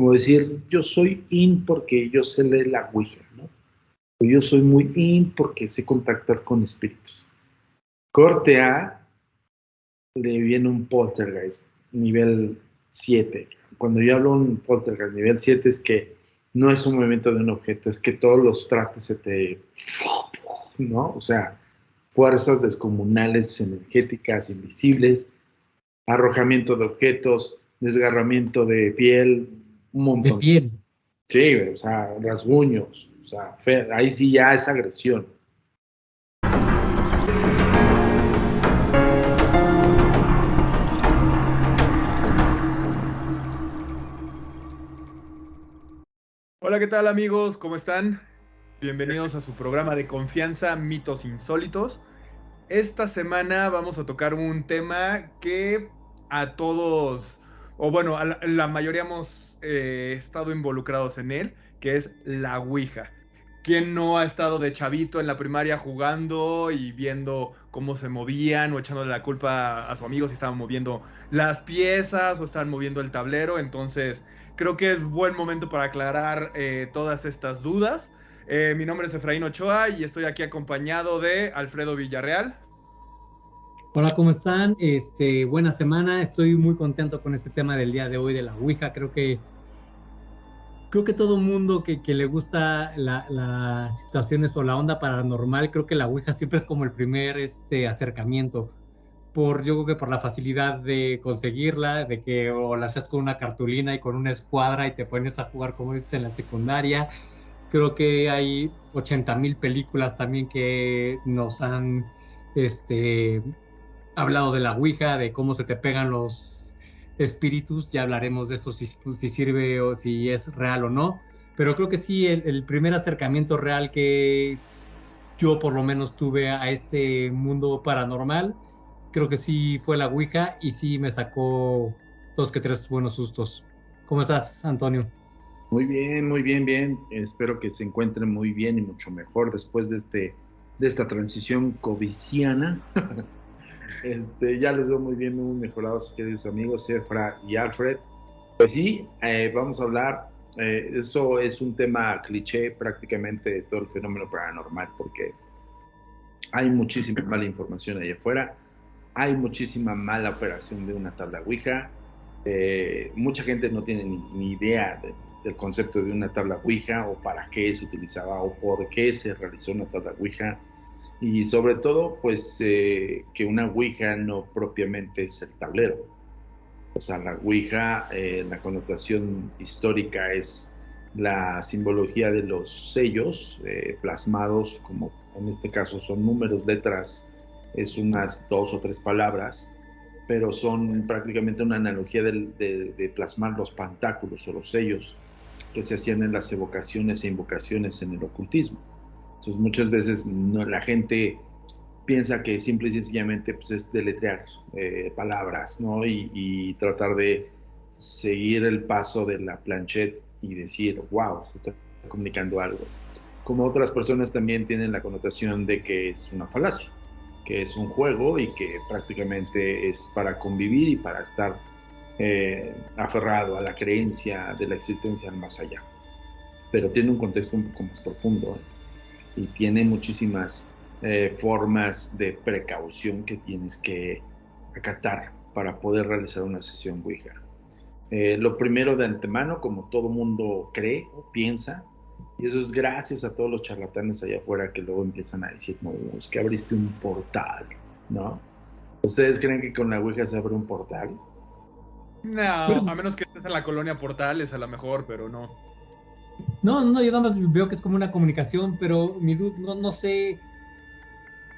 como decir, yo soy in porque yo sé leer la Ouija, ¿no? O yo soy muy in porque sé contactar con espíritus. Corte A, le viene un poltergeist, nivel 7. Cuando yo hablo de un poltergeist nivel 7 es que no es un movimiento de un objeto, es que todos los trastes se te... ¿no? O sea, fuerzas descomunales, energéticas, invisibles, arrojamiento de objetos, desgarramiento de piel, un De montón. piel. Sí, o sea, rasguños, o sea, ahí sí ya es agresión. Hola, ¿qué tal amigos? ¿Cómo están? Bienvenidos a su programa de confianza, Mitos Insólitos. Esta semana vamos a tocar un tema que a todos, o bueno, a la mayoría hemos estado involucrados en él, que es la Ouija. ¿Quién no ha estado de chavito en la primaria jugando y viendo cómo se movían o echándole la culpa a su amigo si estaban moviendo las piezas o estaban moviendo el tablero? Entonces, creo que es buen momento para aclarar todas estas dudas. Mi nombre es Efraín Ochoa y estoy aquí acompañado de Alfredo Villarreal. Hola, ¿cómo están? Buena semana. Estoy muy contento con este tema del día de hoy de la Ouija. Creo que todo mundo que le gusta las situaciones o la onda paranormal, creo que la Ouija siempre es como el primer acercamiento. Yo creo que por la facilidad de conseguirla, de que o la haces con una cartulina y con una escuadra y te pones a jugar como dices en la secundaria. Creo que hay 80,000 películas también que nos han este, hablado de la Ouija, de cómo se te pegan los espíritus. Ya hablaremos de eso, si sirve o si es real o no. Pero creo que sí, el primer acercamiento real que yo por lo menos tuve a este mundo paranormal, creo que sí fue la Ouija y sí me sacó dos que tres buenos sustos. ¿Cómo estás, Antonio? Muy bien, bien. Espero que se encuentren muy bien y mucho mejor después de esta transición coviciana. Ya les veo muy bien, muy mejorados, queridos amigos, Efra y Alfred. Pues sí, vamos a hablar, eso es un tema cliché prácticamente de todo el fenómeno paranormal, porque hay muchísima mala información allá afuera, hay muchísima mala operación de una tabla Ouija, mucha gente no tiene ni idea del concepto de una tabla Ouija o para qué se utilizaba o por qué se realizó una tabla Ouija. Y sobre todo, pues que una Ouija no propiamente es el tablero. O sea, la Ouija, la connotación histórica es la simbología de los sellos plasmados, como en este caso son números, letras, es unas 2 o 3 palabras, pero son prácticamente una analogía de plasmar los pantáculos o los sellos que se hacían en las evocaciones e invocaciones en el ocultismo. Entonces muchas veces la gente piensa que simple y sencillamente pues, es deletrear palabras, ¿no? Y tratar de seguir el paso de la planchette y decir, wow, se está comunicando algo. Como otras personas también tienen la connotación de que es una falacia, que es un juego y que prácticamente es para convivir y para estar aferrado a la creencia de la existencia más allá. Pero tiene un contexto un poco más profundo, y tiene muchísimas formas de precaución que tienes que acatar para poder realizar una sesión Ouija. Lo primero de antemano, como todo mundo cree o piensa, y eso es gracias a todos los charlatanes allá afuera que luego empiezan a decir, no, es que abriste un portal, ¿no? ¿Ustedes creen que con la Ouija se abre un portal? No, Pero, a menos que estés en la colonia Portales, a lo mejor, pero no. no, yo nada más veo que es como una comunicación, pero no sé,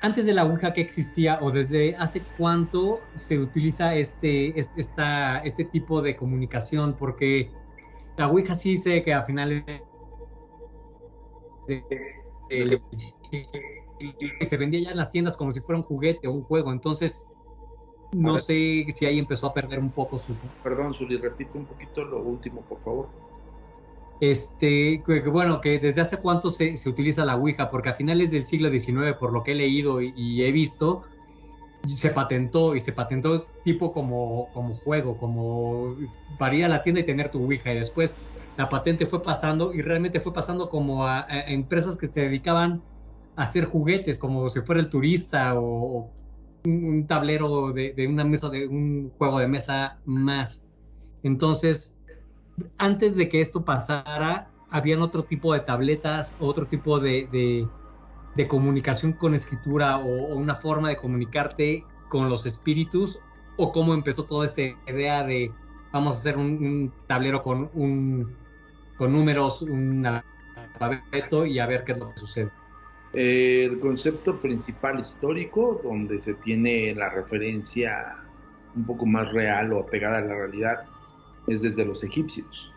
antes de la Ouija que existía o desde hace cuánto se utiliza este tipo de comunicación, porque la Ouija sí sé que a finales de se vendía ya en las tiendas como si fuera un juguete o un juego, entonces A no ver, sé si ahí empezó a perder un poco su... perdón, Zuli, repite un poquito lo último, por favor. Bueno, que desde hace cuánto se utiliza la Ouija, porque a finales del siglo XIX, por lo que he leído y he visto, se patentó tipo como juego, como para ir a la tienda y tener tu Ouija, y después la patente fue pasando y realmente fue pasando como a empresas que se dedicaban a hacer juguetes, como si fuera el turista o un tablero de una mesa, de un juego de mesa más. Entonces, antes de que esto pasara, habían otro tipo de tabletas, otro tipo de comunicación con escritura o una forma de comunicarte con los espíritus, o cómo empezó toda esta idea de vamos a hacer un tablero con números, un alfabeto y a ver qué es lo que sucede. El concepto principal histórico, donde se tiene la referencia un poco más real o apegada a la realidad, es desde los egipcios.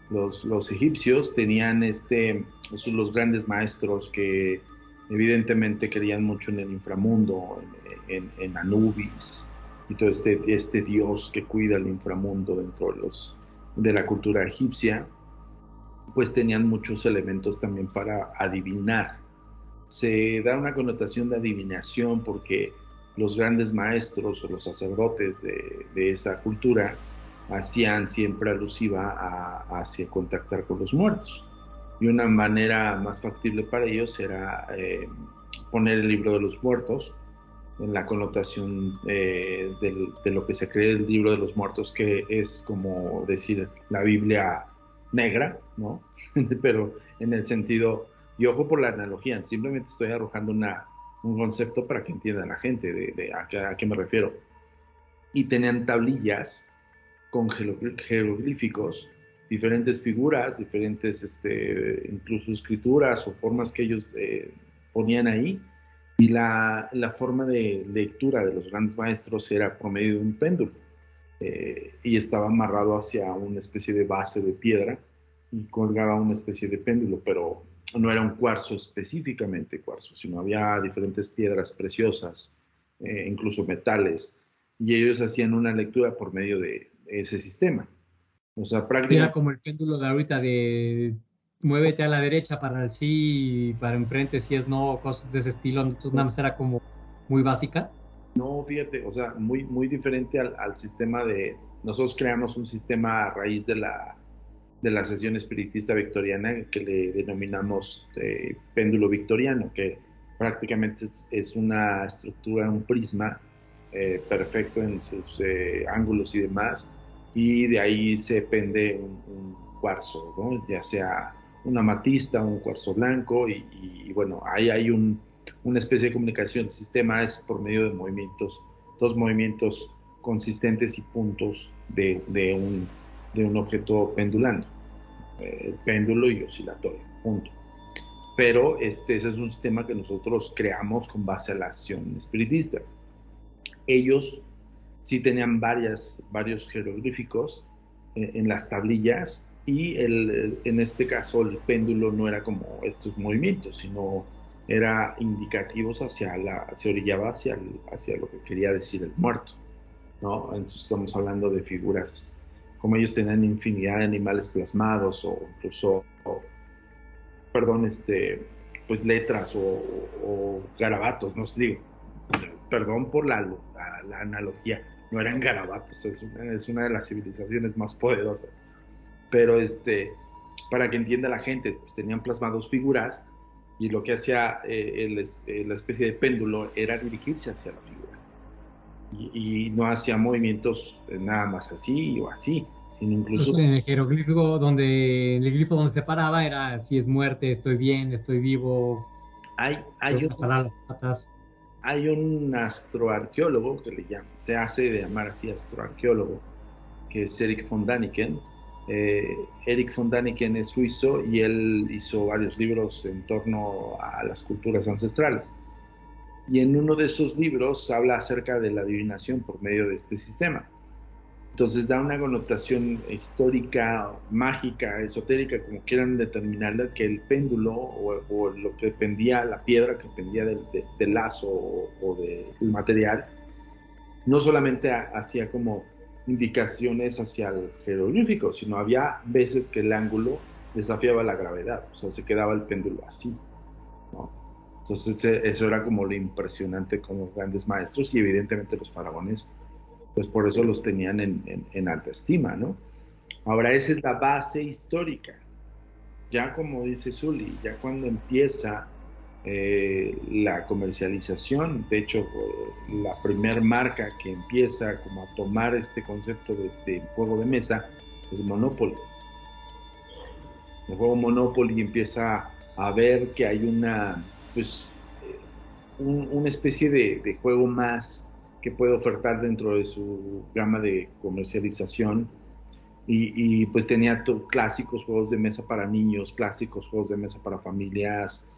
Los egipcios tenían los grandes maestros que evidentemente creían mucho en el inframundo, en Anubis y todo este dios que cuida el inframundo dentro de la cultura egipcia, pues tenían muchos elementos también para adivinar. Se da una connotación de adivinación porque los grandes maestros o los sacerdotes de esa cultura hacían siempre alusiva hacia contactar con los muertos. Y una manera más factible para ellos era poner el libro de los muertos en la connotación de lo que se cree el libro de los muertos, que es como decir la Biblia negra, ¿no? Pero en el sentido, y ojo por la analogía, simplemente estoy arrojando un concepto para que entienda la gente de a qué me refiero. Y tenían tablillas con jeroglíficos, diferentes figuras, diferentes incluso escrituras o formas que ellos ponían ahí, y la forma de lectura de los grandes maestros era por medio de un péndulo, y estaba amarrado hacia una especie de base de piedra y colgaba una especie de péndulo, pero no era un cuarzo específicamente cuarzo, sino había diferentes piedras preciosas, incluso metales, y ellos hacían una lectura por medio de ese sistema. O sea, prácticamente era como el péndulo de ahorita de muévete a la derecha para el sí y para enfrente si es no, cosas de ese estilo. Entonces nada más era como muy básica. No, fíjate, o sea, muy, muy diferente al sistema de... Nosotros creamos un sistema a raíz de la sesión espiritista victoriana que le denominamos péndulo victoriano, que prácticamente es una estructura, un prisma perfecto en sus ángulos y demás, y de ahí se pende un cuarzo, ¿no? Ya sea una amatista, un cuarzo blanco, y bueno, ahí hay una especie de comunicación. El sistema es por medio de movimientos, dos movimientos consistentes y puntos de un objeto pendulando, péndulo y oscilatorio, punto. Pero ese es un sistema que nosotros creamos con base a la acción espiritista. Ellos sí tenían varios jeroglíficos en las tablillas, y en este caso el péndulo no era como estos movimientos, sino era indicativos se orillaba hacia lo que quería decir el muerto, ¿no? Entonces estamos hablando de figuras, como ellos tenían infinidad de animales plasmados, o incluso, pues letras o garabatos, no sé, digo, perdón por la analogía, no eran garabatos, es una de las civilizaciones más poderosas, pero para que entienda la gente, pues tenían plasmados figuras, y lo que hacía la especie de péndulo era dirigirse hacia la figura, y no hacía movimientos nada más así o así, sino incluso... Entonces, en el jeroglífico el glifo donde se paraba era si es muerte, estoy bien, estoy vivo, las patas. Hay un astroarqueólogo que se hace de llamar así astroarqueólogo, que es Erich von Däniken. Erich von Däniken es suizo y él hizo varios libros en torno a las culturas ancestrales. Y en uno de esos libros habla acerca de la adivinación por medio de este sistema. Entonces da una connotación histórica, mágica, esotérica, como quieran determinarla, que el péndulo o lo que pendía, la piedra que pendía del lazo o del material, no solamente hacía como indicaciones hacia el jeroglífico, sino había veces que el ángulo desafiaba la gravedad, o sea, se quedaba el péndulo así, ¿no? Entonces eso era como lo impresionante con los grandes maestros, y evidentemente los faraones, pues por eso los tenían en alta estima, ¿no? Ahora, esa es la base histórica. Ya como dice Zuli, ya cuando empieza la comercialización, de hecho, la primer marca que empieza como a tomar este concepto de juego de mesa es Monopoly. El juego Monopoly empieza a ver que hay una especie de juego más que puede ofertar dentro de su gama de comercialización, y pues tenía clásicos juegos de mesa para niños, clásicos juegos de mesa para familias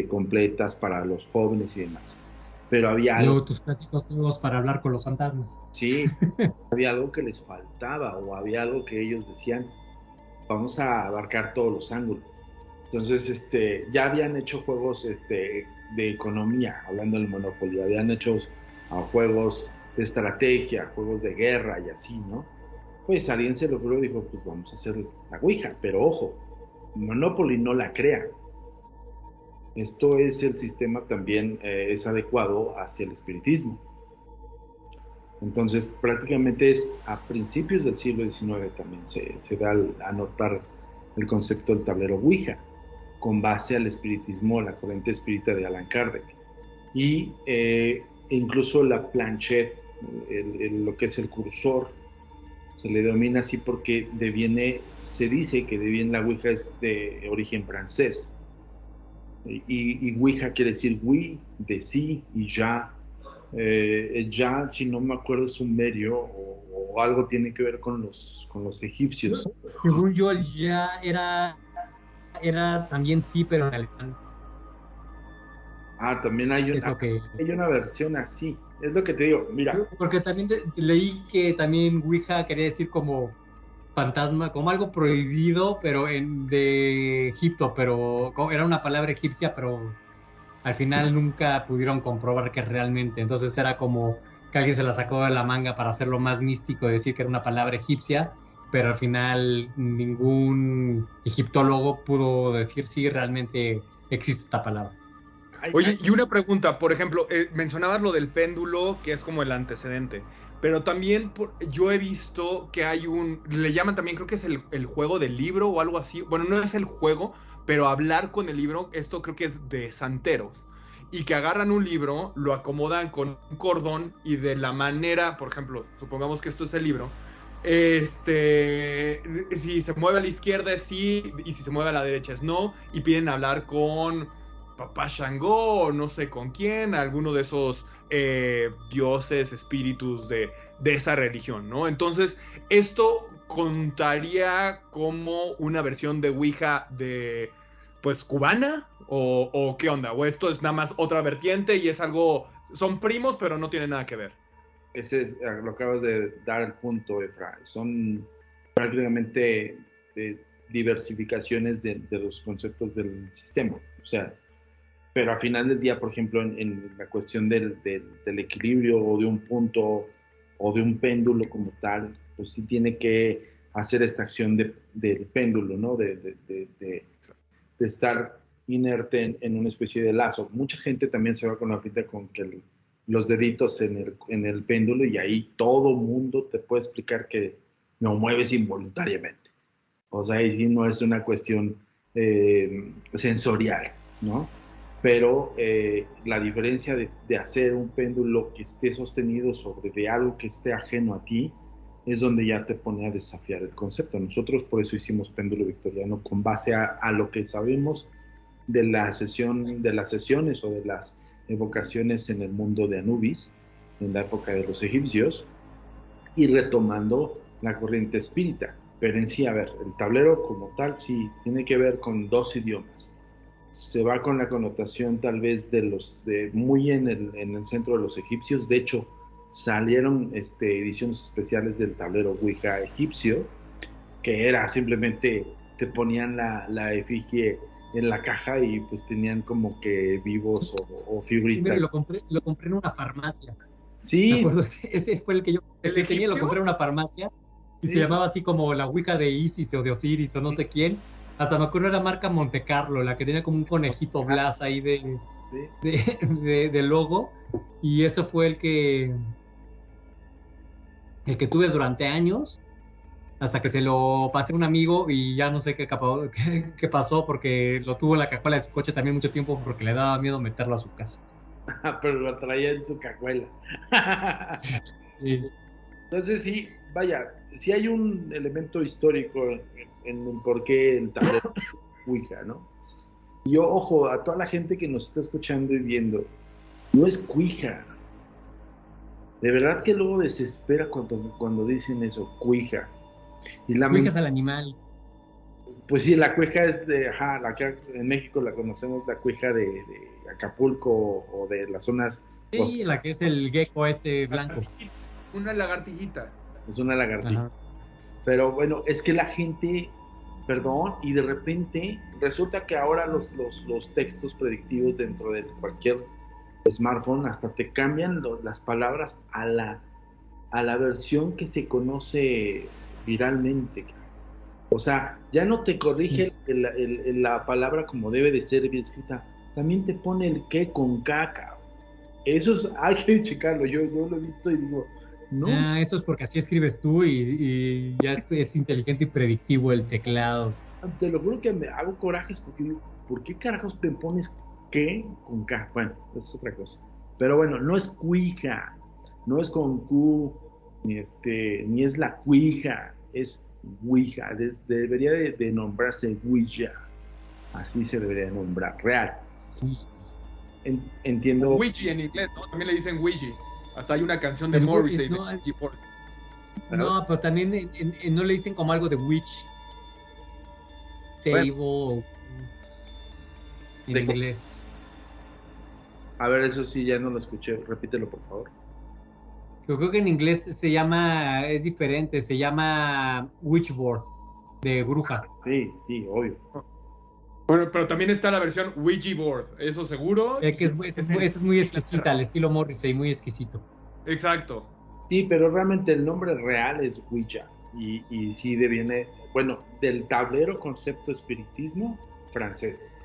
completas, para los jóvenes y demás. Pero había algo... Luego tus clásicos juegos para hablar con los fantasmas. Sí, había algo que les faltaba, o había algo que ellos decían, vamos a abarcar todos los ángulos. Entonces, ya habían hecho juegos de economía, hablando del Monopoly, habían hecho juegos de estrategia, juegos de guerra y así, ¿no? Pues alguien se lo ocurrió y dijo, pues vamos a hacer la Ouija, pero ojo, Monopoly no la crea. Esto es el sistema también, es adecuado hacia el espiritismo. Entonces, prácticamente es a principios del siglo XIX también se da a notar el concepto del tablero Ouija, con base al espiritismo, la corriente espírita de Allan Kardec. Y incluso la planchette, lo que es el cursor, se le denomina así porque se dice que la Ouija es de origen francés. Y Ouija quiere decir oui, de sí, y ya. Ya, si no me acuerdo, es sumerio o algo tiene que ver con los egipcios. Según yo, el ya era también sí, pero en alemán. También hay una versión así. Es lo que te digo, mira. Porque también leí que también Ouija quería decir como fantasma, como algo prohibido, pero de Egipto, pero era una palabra egipcia, pero al final nunca pudieron comprobar que realmente, entonces era como que alguien se la sacó de la manga para hacerlo más místico y decir que era una palabra egipcia, pero al final ningún egiptólogo pudo decir si realmente existe esta palabra. Oye, y una pregunta, por ejemplo, mencionabas lo del péndulo, que es como el antecedente, pero también yo he visto que hay le llaman también, creo que es el juego del libro o algo así, bueno, no es el juego, pero hablar con el libro, esto creo que es de santeros, y que agarran un libro, lo acomodan con un cordón, y de la manera, por ejemplo, supongamos que esto es el libro, si se mueve a la izquierda es sí, y si se mueve a la derecha es no, y piden hablar con Papá Shango, o no sé con quién, alguno de esos dioses, espíritus de esa religión, ¿no? Entonces, esto contaría como una versión de Ouija pues cubana, o qué onda, o esto es nada más otra vertiente y es algo, son primos pero no tiene nada que ver. Ese es, lo acabas de dar el punto, Efra. Son prácticamente diversificaciones de los conceptos del sistema, o sea, pero al final del día, por ejemplo, en la cuestión del equilibrio, o de un punto o de un péndulo como tal, pues sí tiene que hacer esta acción del péndulo, ¿no? De estar inerte en una especie de lazo. Mucha gente también se va con la pinta con que los deditos en el péndulo, y ahí todo mundo te puede explicar que lo mueves involuntariamente. O sea, ahí sí no es una cuestión sensorial, ¿no? Pero la diferencia de hacer un péndulo que esté sostenido sobre algo que esté ajeno a ti es donde ya te pone a desafiar el concepto. Nosotros por eso hicimos péndulo victoriano, con base a lo que sabemos de las sesiones o de las evocaciones en el mundo de Anubis, en la época de los egipcios, y retomando la corriente espírita. Pero en sí, a ver, el tablero como tal sí tiene que ver con dos idiomas. Se va con la connotación tal vez muy en el centro de los egipcios. De hecho, salieron ediciones especiales del tablero Ouija egipcio, que era simplemente, te ponían la efigie en la caja y pues tenían como que vivos o figuritas. Lo compré en una farmacia. Sí. Me acuerdo, ese fue el que yo tenía, lo compré en una farmacia y sí. Se llamaba así como la Ouija de Isis o de Osiris o no sé quién. Hasta me acuerdo de la marca Monte Carlo, la que tenía como un conejito Blas ahí de logo. Y eso fue el que tuve durante años, hasta que se lo pasé a un amigo y ya no sé qué pasó, porque lo tuvo en la cajuela de su coche también mucho tiempo porque le daba miedo meterlo a su casa. Pero lo traía en su cajuela. Sí. Entonces sí, vaya, sí hay un elemento histórico en el por qué el tablero Ouija, ¿no? Y yo, ojo, a toda la gente que nos está escuchando y viendo, no es cuija. De verdad que luego desespera cuando dicen eso, cuija. Y Ouija es al animal. Pues sí, la cuija es la que en México la conocemos, la cuija de Acapulco o de las zonas. Sí, la que es el gecko blanco. Una lagartijita. Es una lagartija. Ajá. Pero bueno, es que la gente, perdón, y de repente resulta que ahora los textos predictivos dentro de cualquier smartphone hasta te cambian las palabras a la versión que se conoce viralmente. O sea, ya no te corrige la palabra como debe de ser bien escrita, también te pone el que con caca. Eso hay que checarlo, yo lo he visto y digo, no. Eso es porque así escribes tú y ya es inteligente y predictivo el teclado. Te lo juro que me hago corajes porque digo, ¿por qué carajos te pones qué con K? Bueno, es otra cosa. Pero bueno, no es cuija, no es con Q, ni es la cuija, es Ouija. Debería de nombrarse Ouija. Así se debería de nombrar, real. Entiendo. Ouija en inglés, ¿no? También le dicen Ouija. Hasta hay una canción de Morrissey. No, pero también no le dicen como algo de witch. Table en inglés. A ver, eso sí, ya no lo escuché. Repítelo, por favor. Yo creo que en inglés es diferente, se llama witchboard, de bruja. Sí, obvio. Bueno, pero también está la versión Ouija board, eso seguro. Es muy exquisita, al estilo Morrissey, muy exquisito. Exacto. Sí, pero realmente el nombre real es Ouija. Y sí deviene, bueno, del tablero concepto espiritismo francés.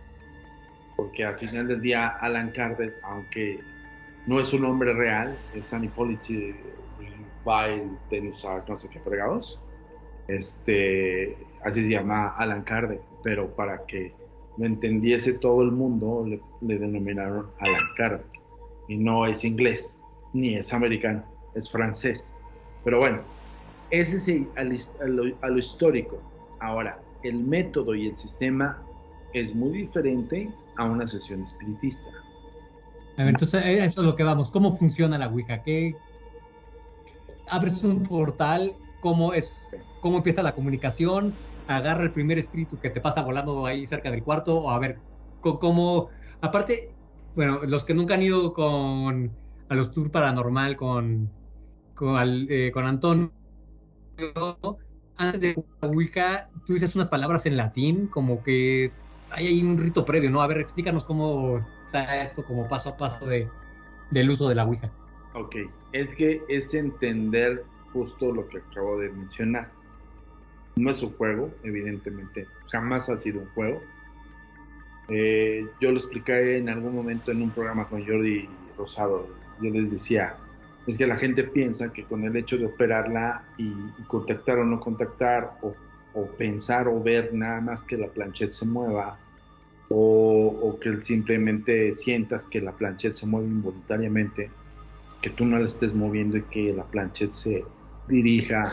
Porque al final del día, Alan Kardec, aunque no es un nombre real, es San Hipólito Weil Denisard, no sé qué fregados. Así se llama Alan Kardec, pero para que lo entendiese todo el mundo, le denominaron Alan Kardec. Y no es inglés, ni es americano, es francés. Pero bueno, ese es a lo histórico. Ahora, el método y el sistema es muy diferente a una sesión espiritista. A ver, entonces eso es lo que vamos. ¿Cómo funciona la Ouija? Abres un portal, ¿cómo empieza la comunicación? Agarra el primer espíritu que te pasa volando ahí cerca del cuarto, o a ver, ¿cómo? Aparte, bueno, los que nunca han ido a los tours paranormal con Antonio, antes de la Ouija, tú dices unas palabras en latín, como que hay ahí un rito previo, ¿no? A ver, explícanos cómo está esto como paso a paso del uso de la Ouija. Ok, es que es entender justo lo que acabo de mencionar. No es un juego, evidentemente, jamás ha sido un juego. Yo lo expliqué en algún momento en un programa con Jordi Rosado. Yo les decía, es que la gente piensa que con el hecho de operarla y contactar o no contactar, o pensar o ver nada más que la planchette se mueva, o que simplemente sientas que la planchette se mueve involuntariamente, que tú no la estés moviendo y que la planchette se dirija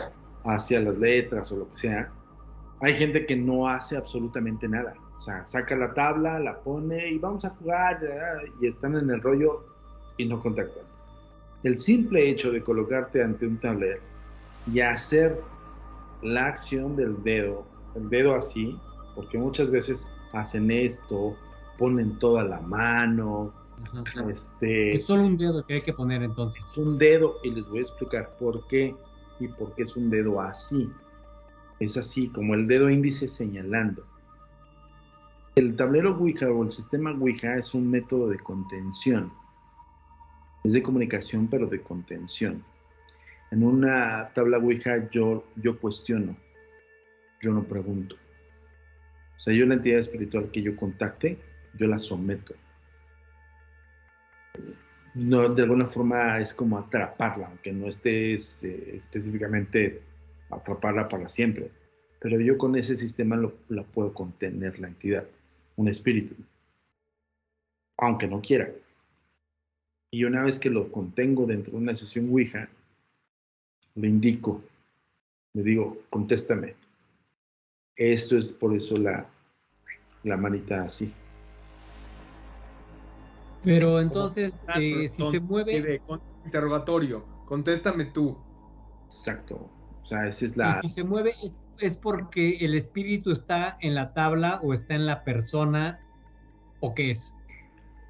hacia las letras o lo que sea. Hay gente que no hace absolutamente nada. O sea, saca la tabla, la pone y vamos a jugar, y están en el rollo y no contactan. El simple hecho de colocarte ante un tablero y hacer la acción del dedo, el dedo así, porque muchas veces hacen esto, ponen toda la mano. Es solo un dedo que hay que poner entonces. Es un dedo, y les voy a explicar por qué y por qué es un dedo así. Es así, como el dedo índice señalando. El tablero Ouija o el sistema Ouija es un método de contención. Es de comunicación, pero de contención. En una tabla Ouija yo cuestiono, yo no pregunto. O sea, yo la entidad espiritual que yo contacte, yo la someto. No, de alguna forma es como atraparla, aunque no estés específicamente atraparla para siempre. Pero yo con ese sistema la puedo contener la entidad, un espíritu, aunque no quiera. Y una vez que lo contengo dentro de una sesión Ouija, le indico, le digo, contéstame. Esto es por eso la manita así. Pero entonces, si se mueve... Interrogatorio, contéstame tú. Exacto. O sea, esa es la... Y si se mueve es porque el espíritu está en la tabla o está en la persona, ¿o qué es?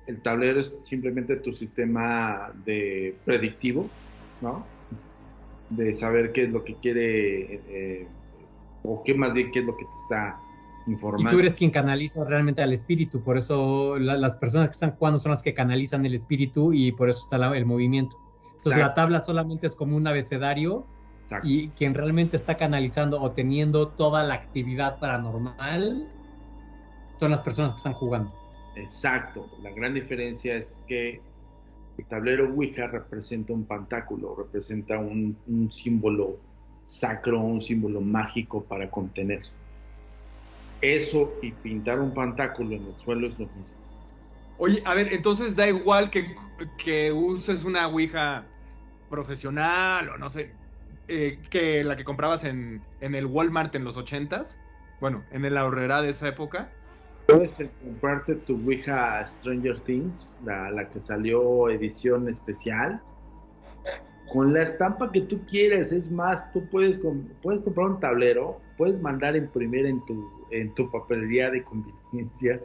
El tablero es simplemente tu sistema de predictivo, ¿no? De saber qué es lo que quiere, o qué más bien qué es lo que te está informando. Y tú eres quien canaliza realmente al espíritu, por eso las personas que están jugando son las que canalizan el espíritu y por eso está el movimiento. Entonces Exacto. la tabla solamente es como un abecedario. Exacto. Y quien realmente está canalizando o teniendo toda la actividad paranormal son las personas que están jugando. Exacto. La gran diferencia es que el tablero Ouija representa un pantáculo, representa un símbolo sacro, un símbolo mágico para contener. Eso y pintar un pantáculo en el suelo es lo mismo. Oye, a ver, entonces da igual que uses una Ouija profesional o no sé, que la que comprabas en el Walmart en los 80s, bueno, en el ahorrera de esa época. Puedes comprarte tu Ouija Stranger Things, la que salió edición especial, con la estampa que tú quieres. Es más, tú puedes comprar un tablero, puedes mandar imprimir en tu papelería de conveniencia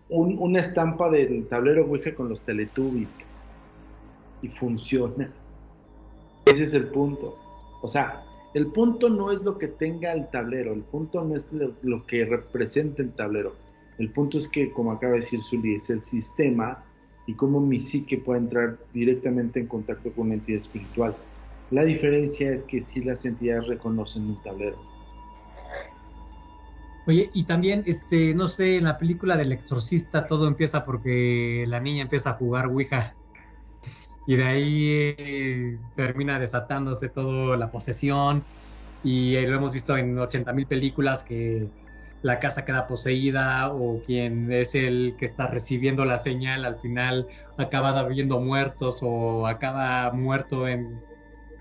una estampa del tablero Ouija con los Teletubbies y funciona. Ese es el punto. O sea, el punto no es lo que tenga el tablero, el punto no es lo que representa el tablero. El punto es que, como acaba de decir Zuli, es el sistema y cómo mi psique puede entrar directamente en contacto con una entidad espiritual. La diferencia es que si las entidades reconocen un tablero. Oye, y también, no sé, en la película del Exorcista todo empieza porque la niña empieza a jugar Ouija. Y de ahí termina desatándose toda la posesión. Y lo hemos visto en 80,000 películas que la casa queda poseída o quien es el que está recibiendo la señal al final acaba viendo muertos o acaba muerto en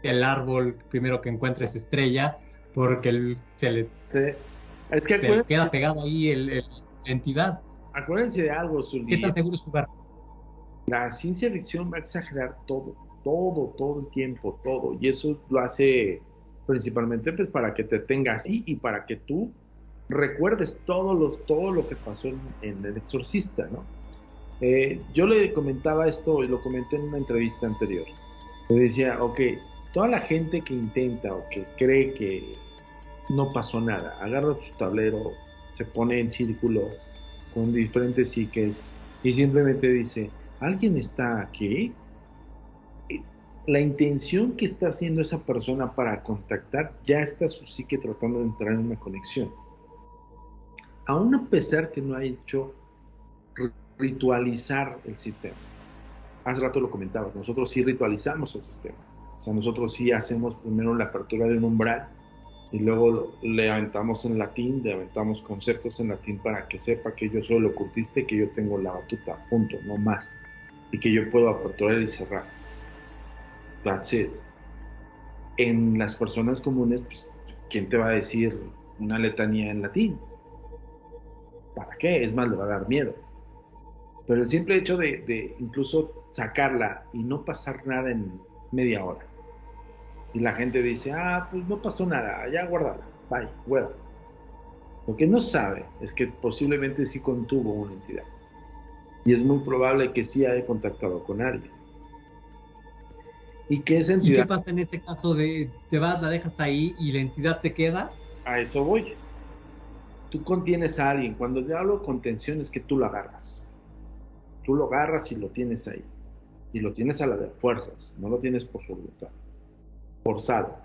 el árbol primero que encuentra esa estrella porque se le queda pegado ahí la entidad. Acuérdense de algo, Zuli. ¿Qué tan seguro es jugar? La ciencia ficción va a exagerar todo el tiempo, todo. Y eso lo hace principalmente pues para que te tenga así y para que tú recuerdes todo lo que pasó en El Exorcista, ¿no? Yo le comentaba esto y lo comenté en una entrevista anterior. Le decía, ok, toda la gente que intenta o que cree que no pasó nada, agarra su tablero, se pone en círculo con diferentes psiques y simplemente dice, ¿alguien está aquí? La intención que está haciendo esa persona para contactar, ya está su psique tratando de entrar en una conexión. Aún a pesar que no ha hecho ritualizar el sistema. Hace rato lo comentabas, nosotros sí ritualizamos el sistema. O sea, nosotros sí hacemos primero la apertura de un umbral y luego le aventamos en latín, le aventamos conceptos en latín para que sepa que yo soy el ocultista y que yo tengo la batuta, punto, no más. Y que yo puedo aperturar y cerrar. That's it. En las personas comunes, pues, ¿quién te va a decir una letanía en latín? ¿Para qué? Es más, le va a dar miedo. Pero el simple hecho de incluso sacarla y no pasar nada en media hora. Y la gente dice, pues no pasó nada, ya guárdala, bye, hueva. Lo que no sabe es que posiblemente sí contuvo una entidad. Y es muy probable que sí haya contactado con alguien. ¿Y qué esa entidad? ¿Y qué pasa en ese caso de te vas, la dejas ahí y la entidad se queda? A eso voy. Tú contienes a alguien. Cuando yo hablo de contención es que tú lo agarras. Tú lo agarras y lo tienes ahí. Y lo tienes a la de fuerzas. No lo tienes por su voluntad. Forzado.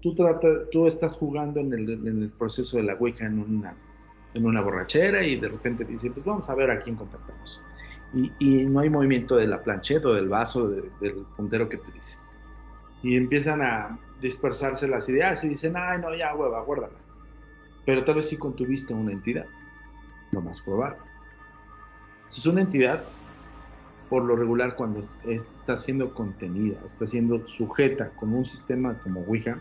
Tú estás jugando en el proceso de la Ouija en en una borrachera y de repente te dicen, pues vamos a ver a quién contactamos. Y no hay movimiento de la plancheta o del vaso, del puntero que tú dices. Y empiezan a dispersarse las ideas y dicen, ay, no, ya, hueva, guárdala. Pero tal vez sí contuviste una entidad, lo más probable. Si es una entidad, por lo regular, cuando está siendo contenida, está siendo sujeta con un sistema como Ouija,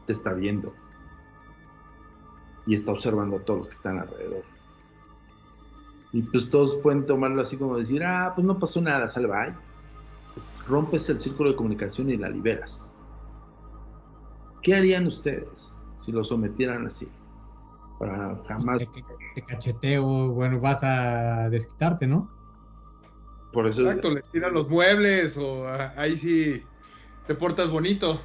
te está viendo y está observando a todos los que están alrededor. Y pues todos pueden tomarlo así como decir, pues no pasó nada, sale, bye. Pues rompes el círculo de comunicación y la liberas. ¿Qué harían ustedes si lo sometieran así? Para jamás... Te cacheteo, bueno, vas a desquitarte, ¿no? Por eso... Exacto, le tiran los muebles o ahí sí te portas bonito.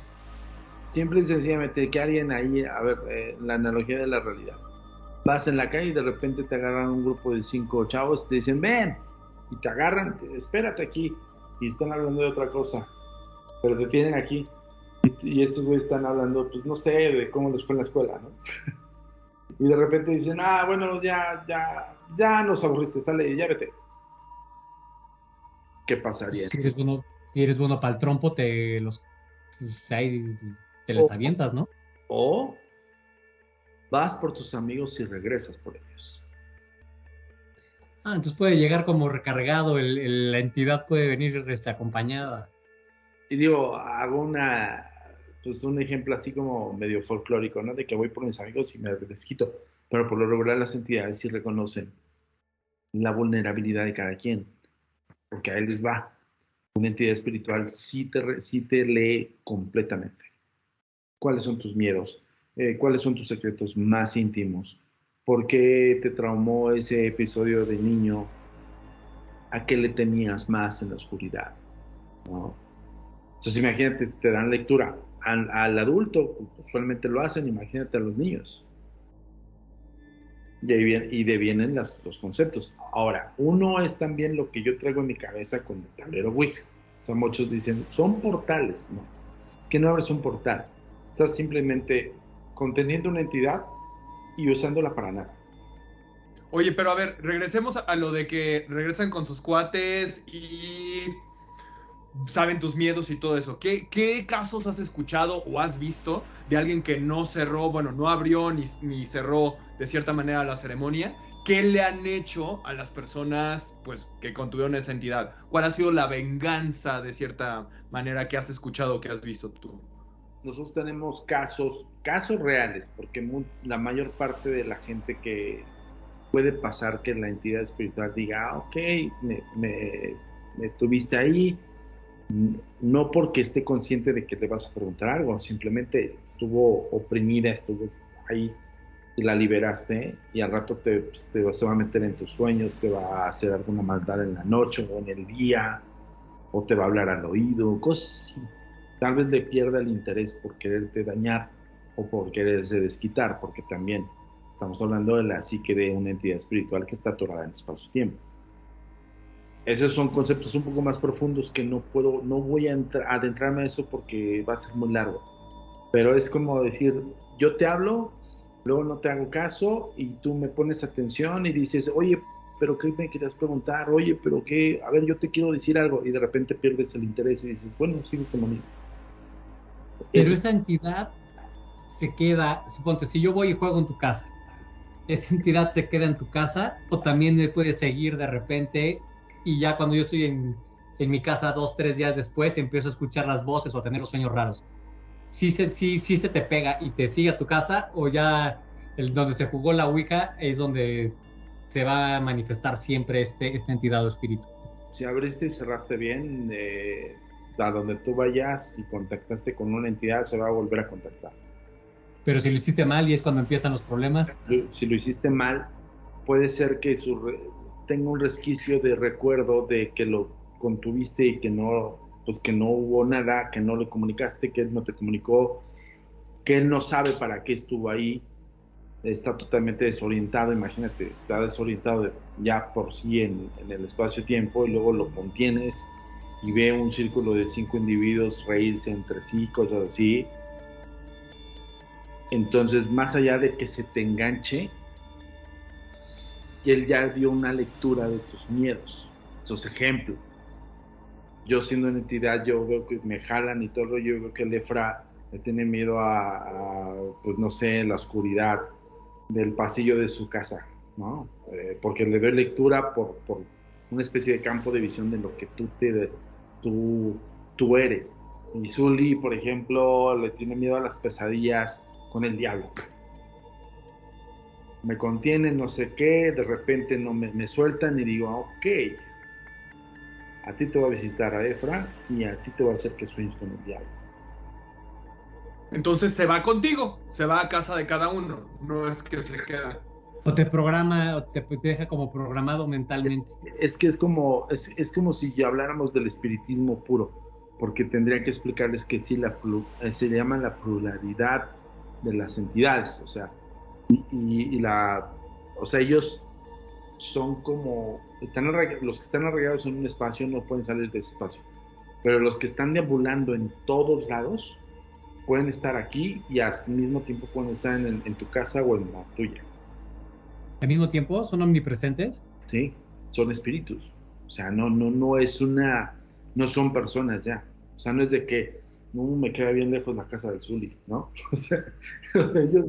Simple y sencillamente, ¿qué harían ahí? A ver, la analogía de la realidad. Vas en la calle y de repente te agarran un grupo de 5 chavos, te dicen, ven, y te agarran, espérate aquí, y están hablando de otra cosa, pero te tienen aquí, y estos güeyes están hablando, pues no sé, de cómo les fue en la escuela, ¿no? Y de repente dicen, bueno, ya nos aburriste, sale, ya vete. ¿Qué pasaría? Si eres bueno para el trompo, pues ahí te les avientas, ¿no? O vas por tus amigos y regresas por ellos. Entonces puede llegar como recargado, la entidad puede venir acompañada. Y digo, hago un ejemplo así como medio folclórico, ¿no? De que voy por mis amigos y me desquito. Pero por lo regular las entidades sí reconocen la vulnerabilidad de cada quien. Porque ahí les va. Una entidad espiritual sí te lee completamente. ¿Cuáles son tus miedos? ¿Cuáles son tus secretos más íntimos? ¿Por qué te traumó ese episodio de niño? ¿A qué le temías más en la oscuridad? ¿No? Entonces imagínate, te dan lectura al adulto, usualmente lo hacen, imagínate a los niños. Y de vienen los conceptos. Ahora, uno es también lo que yo traigo en mi cabeza con el tablero Ouija. O sea, muchos dicen, son portales. No, es que no abres un portal. Estás simplemente conteniendo una entidad y usándola para nada. Oye, pero a ver, regresemos a lo de que regresan con sus cuates y saben tus miedos y todo eso. ¿Qué casos has escuchado o has visto de alguien que no cerró, bueno, no abrió ni cerró de cierta manera la ceremonia? ¿Qué le han hecho a las personas pues que contuvieron esa entidad? ¿Cuál ha sido la venganza de cierta manera que has escuchado, que has visto tú? Nosotros tenemos casos reales, porque la mayor parte de la gente que puede pasar que la entidad espiritual diga, ok, me tuviste ahí, no porque esté consciente de que le vas a preguntar algo, simplemente estuvo oprimida, estuvo ahí y la liberaste, y al rato se va a meter en tus sueños, te va a hacer alguna maldad en la noche o en el día, o te va a hablar al oído, cosas así. Tal vez le pierda el interés por quererte dañar o por quererse desquitar, porque también estamos hablando de la psique de una entidad espiritual que está atorada en espacio-tiempo. Esos son conceptos un poco más profundos que no voy a adentrarme a eso porque va a ser muy largo. Pero es como decir, yo te hablo, luego no te hago caso y tú me pones atención y dices, oye, pero ¿qué me querías preguntar? Oye, pero ¿qué? A ver, yo te quiero decir algo, y de repente pierdes el interés y dices, bueno, sigue con lo mismo. Pero esa entidad se queda, suponte, si yo voy y juego en tu casa, esa entidad se queda en tu casa, o también me puede seguir de repente, y ya cuando yo estoy en mi casa 2-3 días después, empiezo a escuchar las voces o a tener los sueños raros. Si se te pega y te sigue a tu casa, o ya donde se jugó la Ouija es donde se va a manifestar siempre esta entidad o espíritu. Si abriste y cerraste bien, a donde tú vayas y contactaste con una entidad, se va a volver a contactar. Pero si lo hiciste mal y es cuando empiezan los problemas. Si lo hiciste mal, puede ser que tenga un resquicio de recuerdo de que lo contuviste y que no hubo nada, que no le comunicaste, que él no te comunicó, que él no sabe para qué estuvo ahí, está totalmente desorientado. Imagínate, está desorientado ya por sí en el espacio-tiempo, y luego lo contienes y ve un círculo de 5 individuos reírse entre sí, cosas así. Entonces, más allá de que se te enganche, y él ya dio una lectura de tus miedos, tus ejemplos. Yo siendo una entidad, yo veo que me jalan y todo, yo veo que el Efra le tiene miedo pues no sé, la oscuridad del pasillo de su casa, ¿no? Porque le doy lectura por una especie de campo de visión de lo que tú eres. Y Zully, por ejemplo, le tiene miedo a las pesadillas con el diablo. Me contienen, no sé qué, de repente no me sueltan y digo, ok, a ti te va a visitar a Efra y a ti te va a hacer que sueñes con el diablo. Entonces se va contigo, se va a casa de cada uno, no es que se queda. O te programa, o te deja como programado mentalmente. Es que es como si ya habláramos del espiritismo puro, porque tendría que explicarles que sí, se llama la pluralidad de las entidades, o sea, o sea, ellos son como, los que están arraigados en un espacio no pueden salir de ese espacio, pero los que están deambulando en todos lados pueden estar aquí y al mismo tiempo pueden estar en tu casa o en la tuya. ¿Al mismo tiempo son omnipresentes? Sí, son espíritus, o sea, no son personas ya, o sea, no es de que no me queda bien lejos la casa del Zully, ¿no? O sea, ellos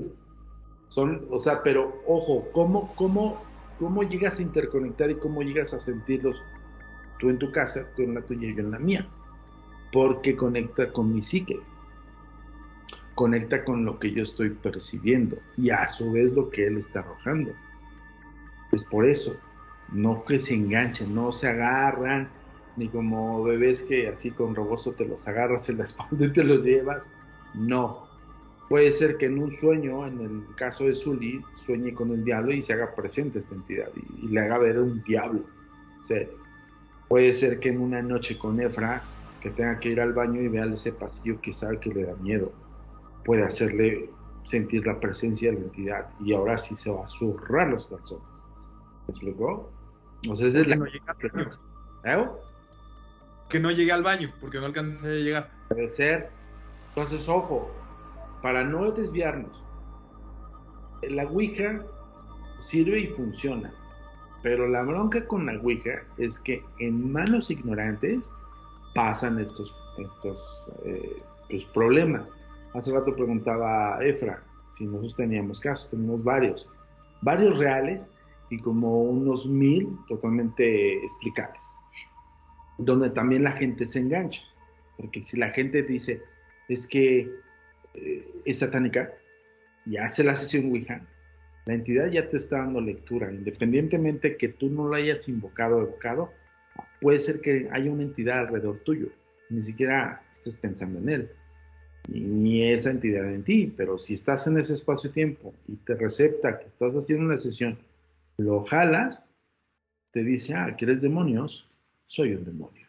son, o sea, pero ojo, ¿cómo llegas a interconectar y cómo llegas a sentirlos tú en tu casa, tú en la tuya y yo en la mía? Porque conecta con mi psique, conecta con lo que yo estoy percibiendo y a su vez lo que él está arrojando. Es por eso, no que se enganchen, no se agarran, ni como bebés que así con roboso te los agarras en la espalda y te los llevas. No. Puede ser que en un sueño, en el caso de Zully, sueñe con el diablo y se haga presente esta entidad y le haga ver un diablo. O sea, puede ser que en una noche con Efra, que tenga que ir al baño y vea ese pasillo que sabe que le da miedo. Puede hacerle sentir la presencia de la entidad y ahora sí se va a zurrar los calzones. ¿Me explicó? O sea, esa es la... Que no llegue al baño, porque no alcance a llegar. Puede ser. Entonces, ojo, para no desviarnos, la Ouija sirve y funciona, pero la bronca con la Ouija es que en manos ignorantes pasan estos pues, problemas. Hace rato preguntaba Efra si nosotros teníamos casos, tenemos varios reales y como unos 1000 totalmente explicables, donde también la gente se engancha, porque si la gente dice es que es satánica y hace la sesión Ouija, la entidad ya te está dando lectura, independientemente que tú no la hayas invocado o evocado, puede ser que haya una entidad alrededor tuyo, ni siquiera estés pensando en él, ni esa entidad en ti, pero si estás en ese espacio-tiempo y te recepta que estás haciendo una sesión, lo jalas, te dice, ¿quieres demonios? Soy un demonio.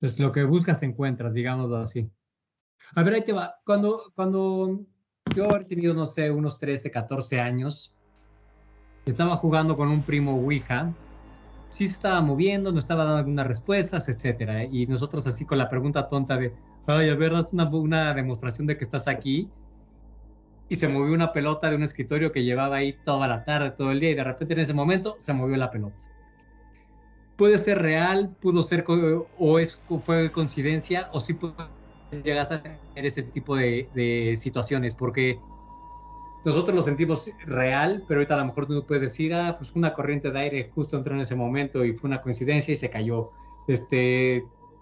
Pues lo que buscas encuentras, digámoslo así. A ver, ahí te va. Cuando yo he tenido, no sé, unos 13, 14 años, estaba jugando con un primo Ouija, sí se estaba moviendo, nos estaba dando algunas respuestas, etcétera, y nosotros así con la pregunta tonta de, ay, a ver, haz una demostración de que estás aquí, y se movió una pelota de un escritorio que llevaba ahí toda la tarde, todo el día, y de repente en ese momento se movió la pelota. Puede ser real, pudo ser, fue coincidencia, o sí puede llegar a tener ese tipo de situaciones, porque nosotros lo sentimos real, pero ahorita a lo mejor tú puedes decir, pues una corriente de aire justo entró en ese momento y fue una coincidencia y se cayó,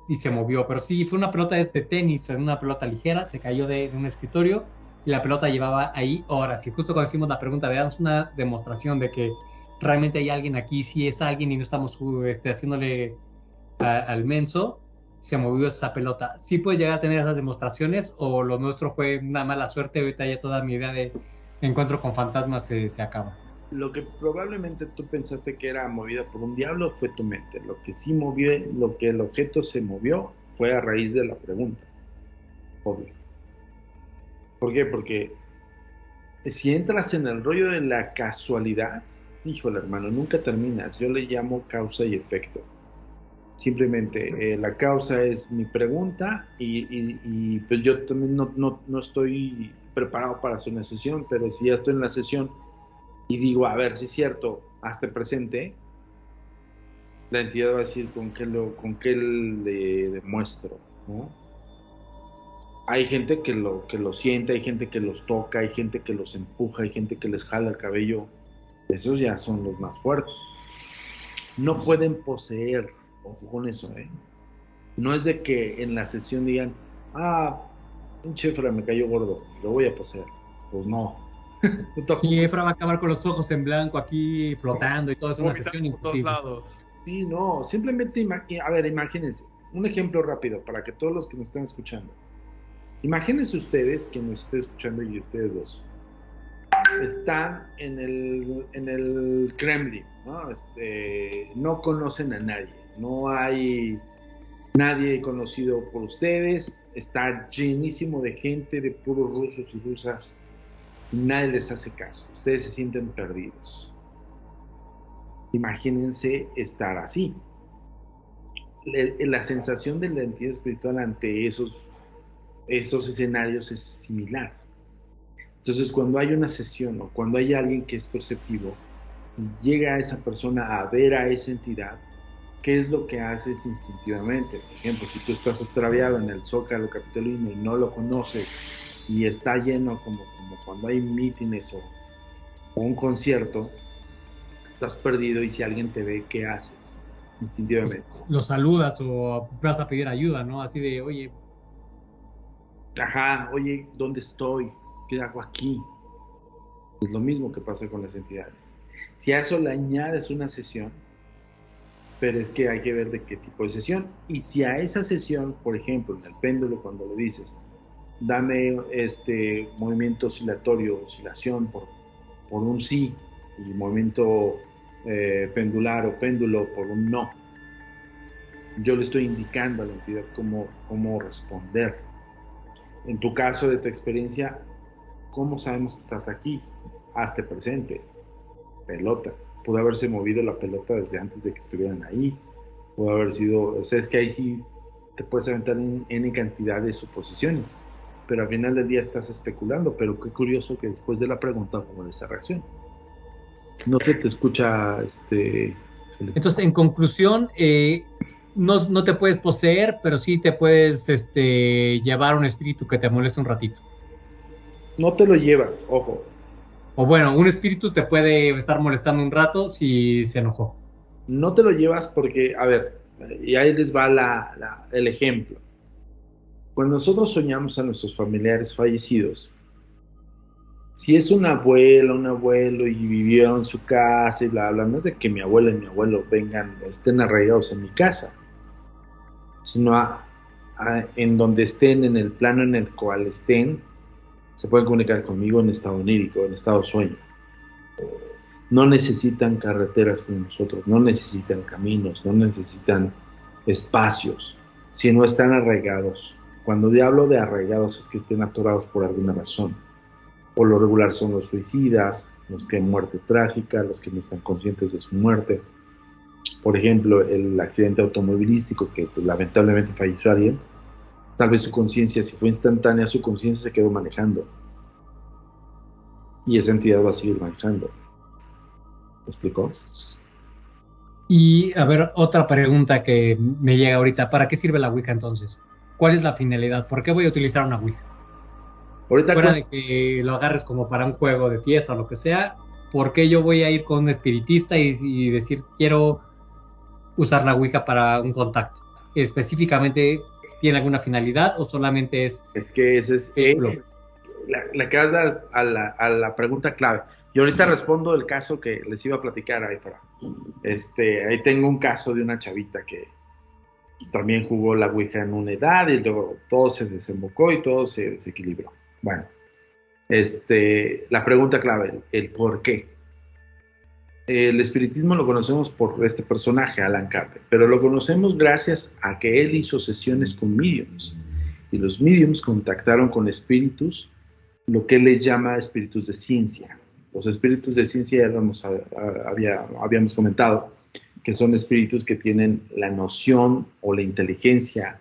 y se movió, pero sí, fue una pelota de tenis, una pelota ligera, se cayó de un escritorio y la pelota llevaba ahí horas, y justo cuando hicimos la pregunta, veamos una demostración de que realmente hay alguien aquí, si es alguien y no estamos haciéndole al menso, se movió esa pelota. ¿Sí puede llegar a tener esas demostraciones o lo nuestro fue una mala suerte? Ahorita ya toda mi idea de encuentro con fantasmas se acaba. Lo que probablemente tú pensaste que era movida por un diablo fue tu mente. Lo que sí movió, lo que el objeto se movió fue a raíz de la pregunta. Obvio. ¿Por qué? Porque si entras en el rollo de la casualidad, híjole hermano, nunca terminas. Yo le llamo causa y efecto. Simplemente la causa es mi pregunta y pues yo también no estoy preparado para hacer una sesión, pero si ya estoy en la sesión y digo, a ver, si es cierto, hasta presente, la entidad va a decir con qué le demuestro, ¿no? Hay gente que lo siente, hay gente que los toca, hay gente que los empuja, hay gente que les jala el cabello. Esos ya son los más fuertes. No pueden poseer, ojo con eso, ¿eh? No es de que en la sesión digan, pinche Efra me cayó gordo, lo voy a poseer. Pues no. Sí, Efra va a acabar con los ojos en blanco aquí flotando y todo, es una sesión imposible. Sí, no, simplemente, imagínense, un ejemplo rápido para que todos los que nos están escuchando, imagínense ustedes, que nos estén escuchando y ustedes dos, están en el Kremlin, ¿no? No conocen a nadie, no hay nadie conocido por ustedes, está llenísimo de gente, de puros rusos y rusas, y nadie les hace caso, ustedes se sienten perdidos. Imagínense estar así. La sensación de la entidad espiritual ante esos escenarios es similar. Entonces, cuando hay una sesión o cuando hay alguien que es perceptivo, llega a esa persona a ver a esa entidad, ¿qué es lo que haces instintivamente? Por ejemplo, si tú estás extraviado en el Zócalo capitalino y no lo conoces y está lleno como cuando hay mítines o un concierto, estás perdido, y si alguien te ve, ¿qué haces? Instintivamente. Lo saludas o vas a pedir ayuda, ¿no? Así de, oye. Oye, ¿dónde estoy? ¿Qué hago aquí? Es lo mismo que pasa con las entidades. Si a eso le añades una sesión, pero es que hay que ver de qué tipo de sesión. Y si a esa sesión, por ejemplo, en el péndulo, cuando le dices, dame movimiento oscilatorio, oscilación por un sí, y movimiento pendular o péndulo por un no, yo le estoy indicando a la entidad cómo responder. En tu caso, de tu experiencia, ¿cómo sabemos que estás aquí? Hazte presente. Pelota. Pudo haberse movido la pelota desde antes de que estuvieran ahí. Pudo haber sido, es que ahí sí te puedes aventar en cantidad de suposiciones, pero al final del día estás especulando. Pero qué curioso que después de la pregunta hubo esa reacción. No te escucha, Entonces, en conclusión, no te puedes poseer, pero sí te puedes llevar un espíritu que te moleste un ratito. No te lo llevas, ojo. O bueno, un espíritu te puede estar molestando un rato si se enojó. No te lo llevas porque, a ver, y ahí les va el ejemplo. Cuando nosotros soñamos a nuestros familiares fallecidos, si es una abuela, un abuelo y vivió en su casa y bla, bla, no es de que mi abuela y mi abuelo estén arraigados en mi casa, sino en donde estén, en el plano en el cual estén, se pueden comunicar conmigo en estado onírico, en estado sueño. No necesitan carreteras como nosotros, no necesitan caminos, no necesitan espacios, si no están arraigados. Cuando yo hablo de arraigados es que estén atorados por alguna razón. Por lo regular son los suicidas, los que han muerte trágica, los que no están conscientes de su muerte. Por ejemplo, el accidente automovilístico que pues, lamentablemente falleció alguien, tal vez su conciencia, si fue instantánea, su conciencia se quedó manejando. Y esa entidad va a seguir manejando. ¿Me explicó? Y, a ver, otra pregunta que me llega ahorita. ¿Para qué sirve la Ouija entonces? ¿Cuál es la finalidad? ¿Por qué voy a utilizar una Ouija? Ahorita fuera de que lo agarres como para un juego de fiesta o lo que sea, ¿por qué yo voy a ir con un espiritista y decir quiero usar la Ouija para un contacto? ¿Específicamente tiene alguna finalidad o solamente es...? Es que ese es... le acabas a la pregunta clave. Yo ahorita respondo el caso que les iba a platicar ahí para. Ahí tengo un caso de una chavita que también jugó la Ouija en una edad y luego todo se desembocó y todo se desequilibró. Bueno, la pregunta clave, el por qué. El espiritismo lo conocemos por este personaje, Alan Carter, pero lo conocemos gracias a que él hizo sesiones con mediums. Y los mediums contactaron con espíritus, lo que él les llama espíritus de ciencia. Los espíritus de ciencia ya habíamos comentado, que son espíritus que tienen la noción o la inteligencia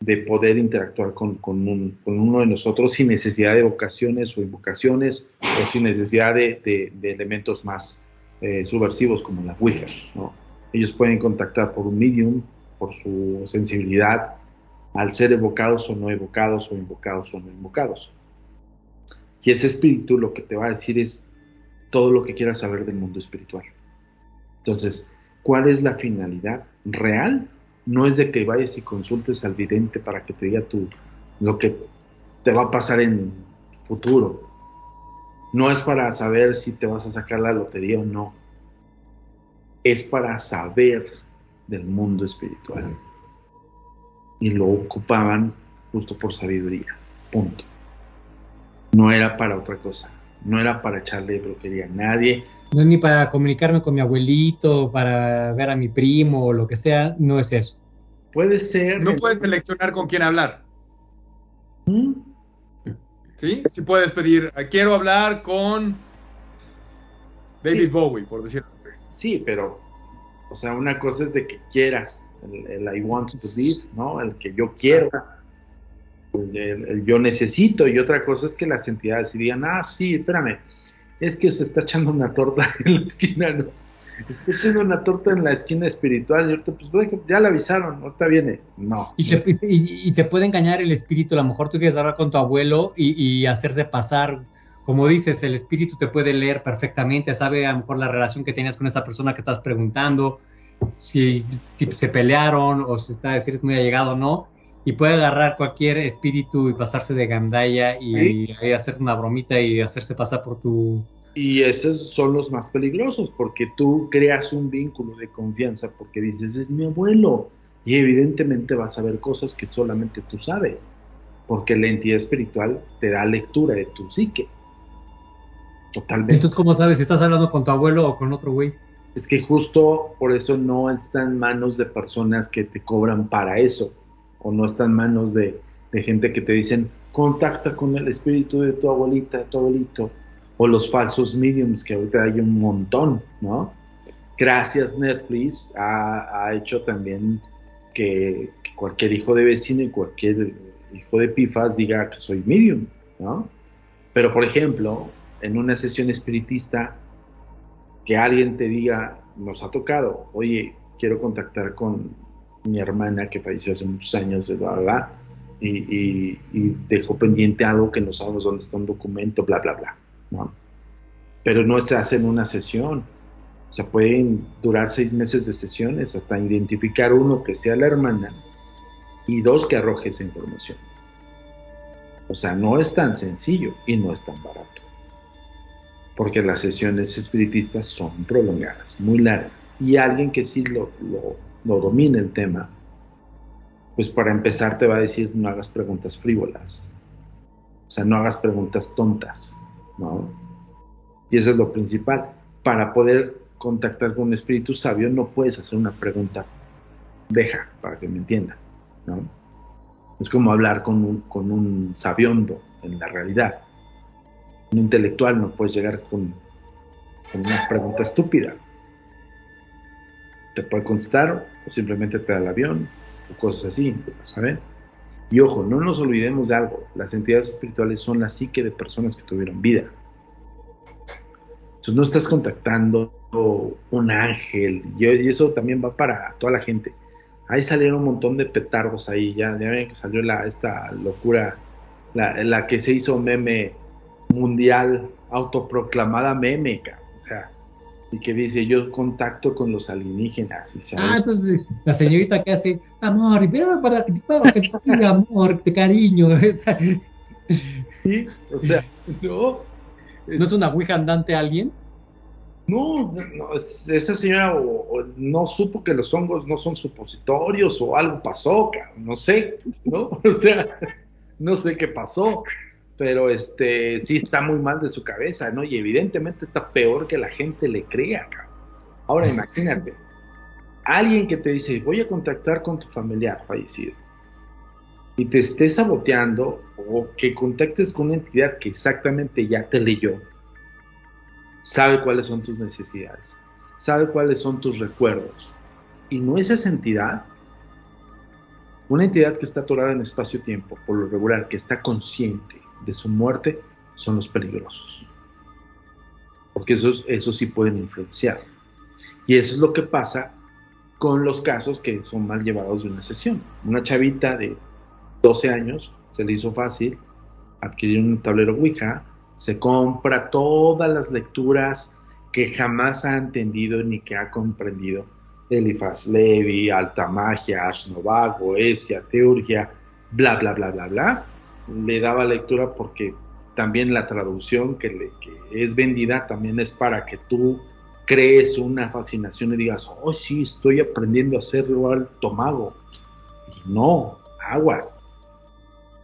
de poder interactuar con uno de nosotros sin necesidad de vocaciones o invocaciones o sin necesidad de elementos más subversivos como la Ouija, ¿no? Ellos pueden contactar por un medium, por su sensibilidad, al ser evocados o no evocados, o invocados o no invocados. Y ese espíritu lo que te va a decir es todo lo que quieras saber del mundo espiritual. Entonces, ¿cuál es la finalidad real? No es de que vayas y consultes al vidente para que te diga lo que te va a pasar en futuro. No es para saber si te vas a sacar la lotería o no. Es para saber del mundo espiritual. Y lo ocupaban justo por sabiduría. Punto. No era para otra cosa. No era para echarle brujería a nadie. No es ni para comunicarme con mi abuelito, para ver a mi primo o lo que sea. No es eso. Puede ser. No puedes seleccionar con quién hablar. ¿Sí? Sí puedes pedir, quiero hablar con David Bowie, por decirlo. Sí, pero, o sea, una cosa es de que quieras, el I want to be, ¿no? El que yo quiero, el yo necesito, y otra cosa es que las entidades digan, sí, espérame, es que se está echando una torta en la esquina, ¿no? Está echando una torta en la esquina espiritual, y ahorita, pues, ya la avisaron, ahorita viene, no. Y te puede engañar el espíritu, a lo mejor tú quieres hablar con tu abuelo y hacerse pasar, como dices, el espíritu te puede leer perfectamente, sabe a lo mejor la relación que tenías con esa persona que estás preguntando, si se pelearon o si eres muy allegado o no, y puede agarrar cualquier espíritu y pasarse de gandalla y hacer una bromita y hacerse pasar por tu... Y esos son los más peligrosos, porque tú creas un vínculo de confianza, porque dices, es mi abuelo, y evidentemente vas a ver cosas que solamente tú sabes, porque la entidad espiritual te da lectura de tu psique. Totalmente. Entonces, ¿cómo sabes si estás hablando con tu abuelo o con otro güey? Es que justo por eso no está en manos de personas que te cobran para eso, o no está en manos de gente que te dicen, contacta con el espíritu de tu abuelita, de tu abuelito, o los falsos mediums, que ahorita hay un montón, ¿no? Gracias, Netflix ha hecho también que cualquier hijo de vecino y cualquier hijo de pifas diga que soy medium, ¿no? Pero, por ejemplo, en una sesión espiritista, que alguien te diga, nos ha tocado, oye, quiero contactar con mi hermana que falleció hace muchos años, bla, bla, bla, y dejó pendiente algo que no sabemos dónde está un documento, bla, bla, bla, ¿no? Pero no se hace en una sesión. O sea, pueden durar 6 meses de sesiones hasta identificar uno que sea la hermana y 2 que arroje esa información. O sea, no es tan sencillo y no es tan barato. Porque las sesiones espiritistas son prolongadas, muy largas. Y alguien que sí lo domine el tema, pues para empezar te va a decir, no hagas preguntas frívolas. O sea, no hagas preguntas tontas, ¿no? Y eso es lo principal. Para poder contactar con un espíritu sabio no puedes hacer una pregunta deja, para que me entiendan, ¿no? Es como hablar con un sabiondo en la realidad. Un intelectual no puedes llegar con una pregunta estúpida. Te puede contestar o simplemente te da el avión o cosas así, ¿saben? Y ojo, no nos olvidemos de algo. Las entidades espirituales son la psique de personas que tuvieron vida. Entonces no estás contactando un ángel. Y eso también va para toda la gente. Ahí salieron un montón de petardos ahí. Ya ven que salió esta locura, la que se hizo meme mundial, autoproclamada meme, o sea, y que dice, yo contacto con los alienígenas. Y entonces la señorita que hace, amor, ven para que te diga amor, de cariño. Sí, o sea, no. ¿No es una ouija andante alguien? No, esa señora o no supo que los hongos no son supositorios o algo pasó, no sé, ¿no? O sea, no sé qué pasó, pero sí está muy mal de su cabeza, ¿no? Y evidentemente está peor que la gente le crea, cabrón. Ahora imagínate, alguien que te dice, voy a contactar con tu familiar fallecido, y te esté saboteando, o que contactes con una entidad que exactamente ya te leyó, sabe cuáles son tus necesidades, sabe cuáles son tus recuerdos, y no es esa entidad, una entidad que está atorada en espacio-tiempo, por lo regular, que está consciente de su muerte, son los peligrosos. porque eso sí pueden influenciar. Y eso es lo que pasa con los casos que son mal llevados de una sesión. Una chavita de 12 años se le hizo fácil adquirir un tablero Ouija, se compra todas las lecturas que jamás ha entendido ni que ha comprendido. Eliphas Levi, Alta Magia, Ashnovago, Goesia, Teurgia, bla, bla, bla, bla, bla. Le daba lectura porque también la traducción que es vendida también es para que tú crees una fascinación y digas, oh sí, estoy aprendiendo a hacerlo alto mago. Y no, aguas.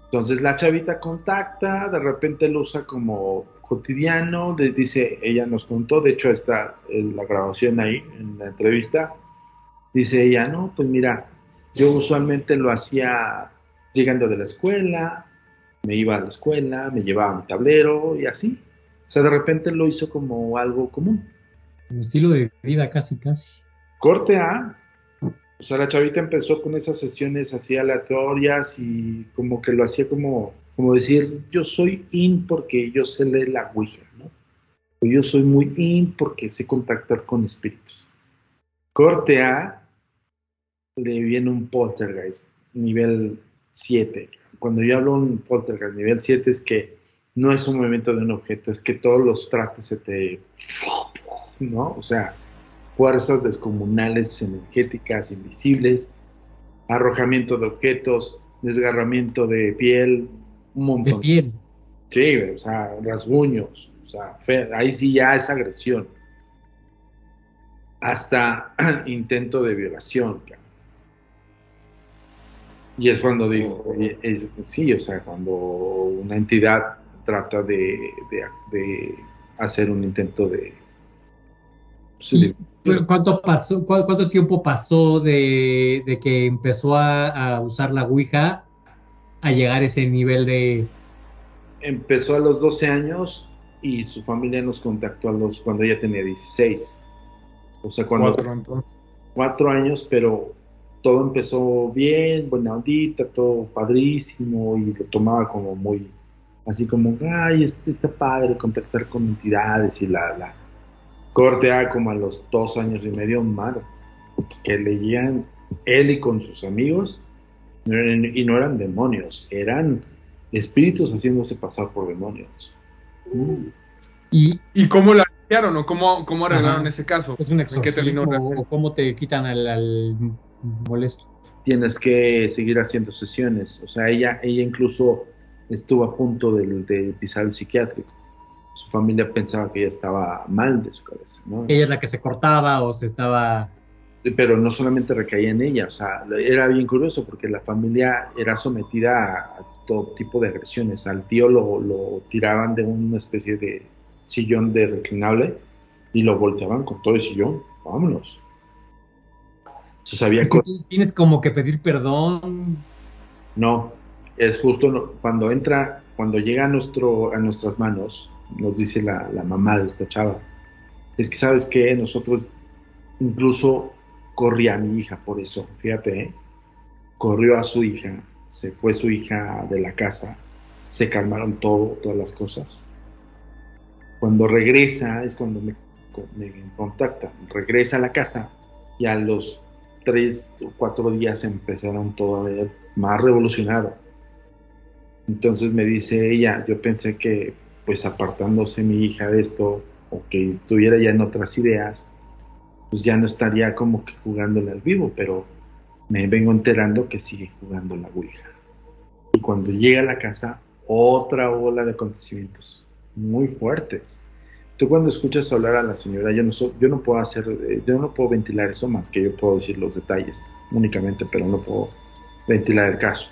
Entonces la chavita contacta, de repente lo usa como cotidiano, dice, ella nos contó, de hecho está la grabación ahí, en la entrevista, dice ella, no, pues mira, yo usualmente lo hacía llegando de la escuela, me iba a la escuela, me llevaba mi tablero y así. O sea, de repente lo hizo como algo común. Un estilo de vida casi. Corte A, o sea, la chavita empezó con esas sesiones así aleatorias y como que lo hacía como decir, yo soy in porque yo sé leer la Ouija, ¿no? O yo soy muy in porque sé contactar con espíritus. Corte A, le viene un poltergeist, nivel 7. Cuando yo hablo de un poltergeist nivel 7 es que no es un movimiento de un objeto, es que todos los trastes se te... ¿no? O sea, fuerzas descomunales, energéticas, invisibles, arrojamiento de objetos, desgarramiento de piel, un montón. De piel. Sí, o sea, rasguños, o sea, ahí sí ya es agresión. Hasta intento de violación. Y es cuando digo, sí, o sea, cuando una entidad trata de hacer un intento de... Sí, ¿cuánto tiempo pasó de que empezó a usar la Ouija a llegar a ese nivel de...? Empezó a los 12 años y su familia nos contactó cuando ella tenía 16. O sea, cuando... 4 años, pero todo empezó bien, buena ondita, todo padrísimo, y lo tomaba como muy... Así como, ay, está padre contactar con entidades y la corte A como a los 2 años y medio, madre, que leían él y con sus amigos, y no eran demonios, eran espíritus haciéndose pasar por demonios. ¿Y cómo la arreglaron o cómo arreglaron ese caso? ¿Es un exorcismo o cómo te quitan al molesto? Tienes que seguir haciendo sesiones, o sea, ella incluso estuvo a punto de pisar el psiquiátrico. Su familia pensaba que ella estaba mal de su cabeza, ¿no? Ella es la que se cortaba o se estaba... Pero no solamente recaía en ella, o sea, era bien curioso porque la familia era sometida a todo tipo de agresiones. Al tío lo tiraban de una especie de sillón de reclinable y lo volteaban con todo el sillón. Vámonos. Entonces había ¿Tienes como que pedir perdón? No, es justo cuando llega a nuestras manos, nos dice la mamá de esta chava, es que sabes que nosotros incluso corría a mi hija por eso, fíjate, corrió a su hija, se fue su hija de la casa, se calmaron todas las cosas. Cuando regresa es cuando me contacta, regresa a la casa y a los 3 o 4 días empezaron todo a ver más revolucionado. Entonces me dice ella, yo pensé que pues apartándose mi hija de esto o que estuviera ya en otras ideas, pues ya no estaría como que jugándole al vivo, pero me vengo enterando que sigue jugando la Ouija. Y cuando llega a la casa, otra ola de acontecimientos muy fuertes. Tú cuando escuchas hablar a la señora, yo no puedo ventilar eso más que yo puedo decir los detalles únicamente, pero no puedo ventilar el caso.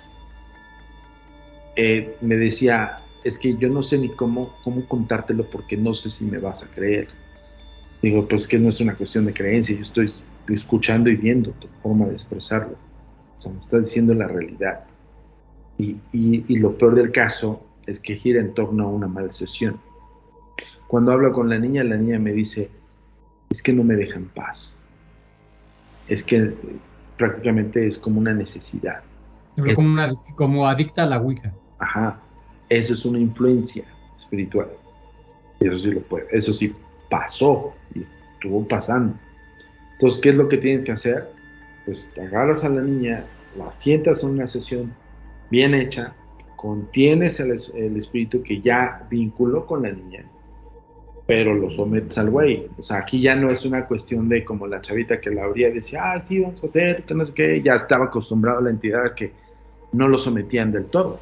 Me decía, es que yo no sé ni cómo contártelo porque no sé si me vas a creer. Digo, pues que no es una cuestión de creencia, yo estoy escuchando y viendo tu forma de expresarlo. O sea, me estás diciendo la realidad. Y lo peor del caso es que gira en torno a una maldición. Cuando hablo con la niña me dice, es que no me deja en paz. Es que prácticamente es como una necesidad. Como adicta a la Ouija. Ajá, eso es una influencia espiritual. Eso sí pasó y estuvo pasando. Entonces, ¿qué es lo que tienes que hacer? Pues te agarras a la niña, la sientas en una sesión bien hecha, contienes el espíritu que ya vinculó con la niña, pero lo sometes al güey. O sea, aquí ya no es una cuestión de como la chavita que la abría y decía, sí, vamos a hacer, que no sé qué, ya estaba acostumbrado a la entidad a que no lo sometían del todo.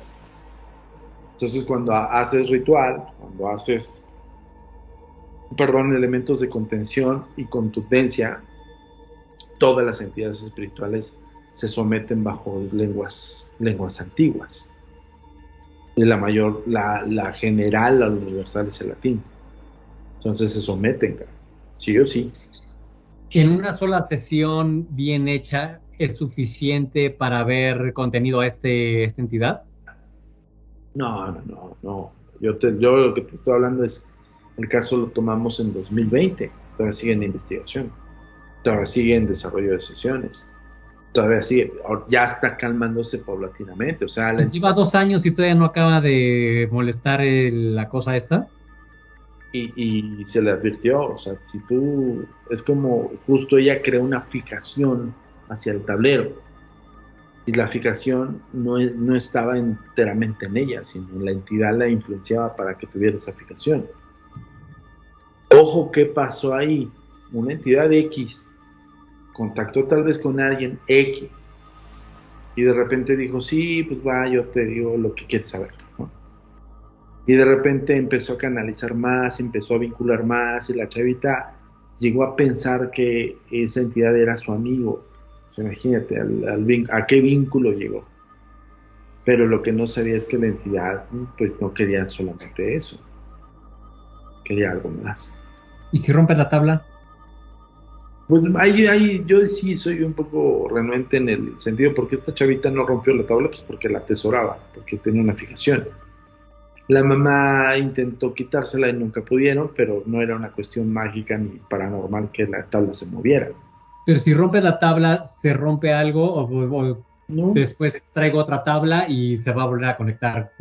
Entonces, cuando haces ritual, cuando haces, elementos de contención y contundencia, todas las entidades espirituales se someten bajo lenguas antiguas. Y la general, la universal es el latín. Entonces se someten, sí o sí. ¿En una sola sesión bien hecha es suficiente para haber contenido a esta entidad? No. Yo lo que te estoy hablando es, el caso lo tomamos en 2020, todavía sigue en investigación, todavía sigue en desarrollo de sesiones, todavía sigue, ya está calmándose paulatinamente. O sea, lleva 2 años y todavía no acaba de molestar la cosa esta. Y se le advirtió, o sea, si tú, es como justo ella creó una fijación hacia el tablero, y la fijación no estaba enteramente en ella, sino la entidad la influenciaba para que tuviera esa fijación. Ojo, ¿qué pasó ahí? Una entidad X contactó tal vez con alguien X, y de repente dijo, sí, pues va, yo te digo lo que quieres saber, ¿no? Y de repente empezó a canalizar más, empezó a vincular más, y la chavita llegó a pensar que esa entidad era su amigo. O sea, imagínate a qué vínculo llegó. Pero lo que no sabía es que la entidad pues no quería solamente eso, quería algo más. ¿Y si rompes la tabla? Pues ahí yo sí soy un poco renuente en el sentido, porque esta chavita no rompió la tabla, pues porque la atesoraba, porque tenía una fijación. La mamá intentó quitársela y nunca pudieron, pero no era una cuestión mágica ni paranormal que la tabla se moviera. Pero si rompes la tabla, ¿se rompe algo o no? Después traigo otra tabla y se va a volver a conectar?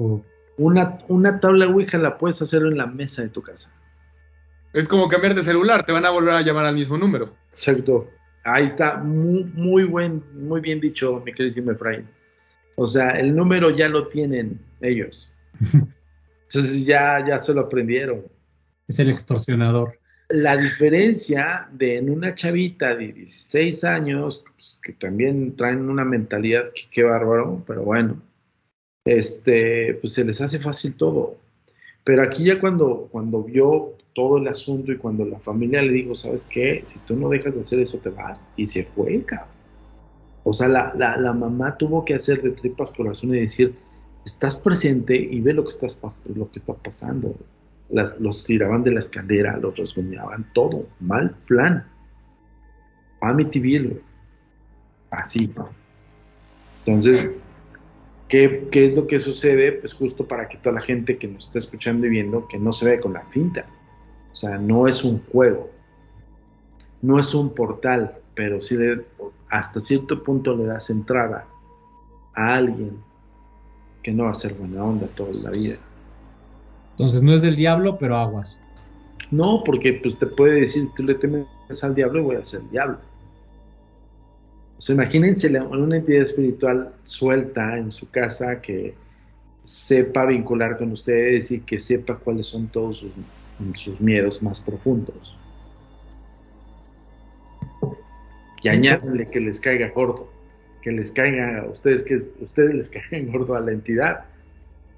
Una tabla Ouija la puedes hacer en la mesa de tu casa. Es como cambiar de celular, te van a volver a llamar al mismo número. Exacto. Ahí está, muy bien dicho, mi queridísimo Efraín. O sea, el número ya lo tienen ellos. Entonces ya se lo aprendieron. Es el extorsionador. La diferencia de en una chavita de 16 años, pues, que también traen una mentalidad que qué bárbaro, pero bueno, pues se les hace fácil todo. Pero aquí ya cuando vio todo el asunto y cuando la familia le dijo, ¿sabes qué? Si tú no dejas de hacer eso, te vas. Y se fue, cabrón. O sea, la mamá tuvo que hacer de tripas corazón y decir, estás presente y ve lo que está pasando. Los tiraban de la escalera, los rasguñaban, todo, mal plan. Amityville, así, ¿no? Entonces, ¿qué es lo que sucede? Pues justo para que toda la gente que nos está escuchando y viendo, que no se ve con la finta. O sea, no es un juego, no es un portal, pero sí hasta cierto punto le das entrada a alguien que no va a ser buena onda toda la vida. Entonces no es del diablo, pero aguas. No, porque pues te puede decir, tú le temes al diablo y voy a ser el diablo. O sea, imagínense una entidad espiritual suelta en su casa que sepa vincular con ustedes y que sepa cuáles son todos sus miedos más profundos. Y añádale que les caiga gordo, que les caiga a ustedes, que ustedes les caigan gordo a la entidad.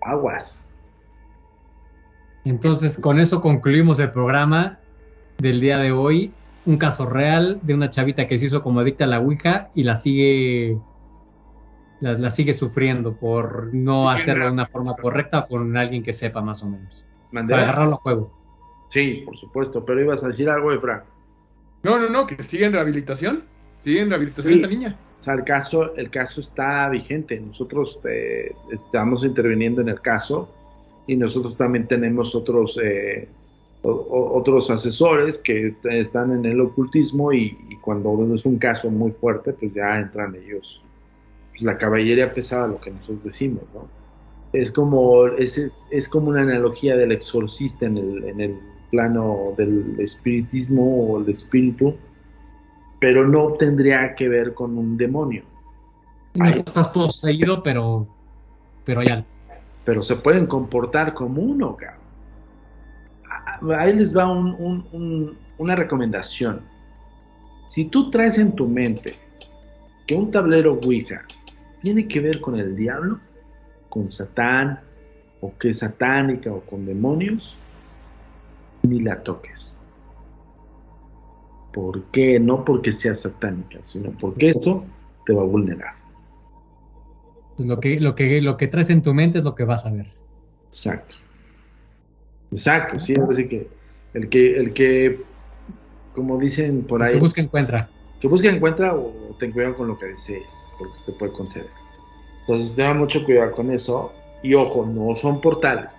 Aguas. Entonces, con eso concluimos el programa del día de hoy. Un caso real de una chavita que se hizo como adicta a la Ouija y la sigue sufriendo por no hacerlo de una forma correcta o con alguien que sepa más o menos. Para agarrarlo a juego. Sí, por supuesto, pero ibas a decir algo, Efra. No, que sigue en rehabilitación. Sigue en rehabilitación esta niña. O sea, el caso está vigente. Nosotros estamos interviniendo en el caso y nosotros también tenemos otros asesores que están en el ocultismo y cuando es un caso muy fuerte, pues ya entran ellos. Pues la caballería pesada, lo que nosotros decimos, ¿no? Es como una analogía del exorcista en plano del espiritismo o el espíritu, pero no tendría que ver con un demonio. No estás poseído, pero hay algo. Pero se pueden comportar como uno, cabrón. Ahí les va una recomendación. Si tú traes en tu mente que un tablero Ouija tiene que ver con el diablo, con Satán, o que es satánica, o con demonios, ni la toques. ¿Por qué? No porque sea satánica, sino porque esto te va a vulnerar. Lo que traes en tu mente es lo que vas a ver. Exacto, sí, es decir que el que, como dicen por ahí, que busca encuentra. Que busca encuentra, o ten cuidado con lo que desees, porque se te puede conceder. Entonces tengan mucho cuidado con eso. Y ojo, no son portales.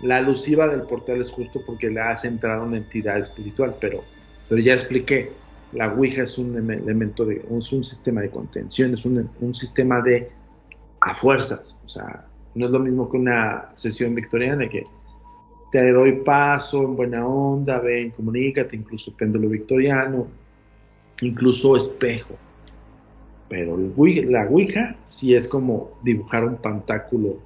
La alusiva del portal es justo porque le has entrado a una entidad espiritual, pero ya expliqué, la Ouija es un elemento es un sistema de contención, es un sistema de a fuerzas. O sea, no es lo mismo que una sesión victoriana que te doy paso en buena onda, ven, comunícate, incluso péndulo victoriano, incluso espejo. Pero la Ouija sí es como dibujar un pantáculo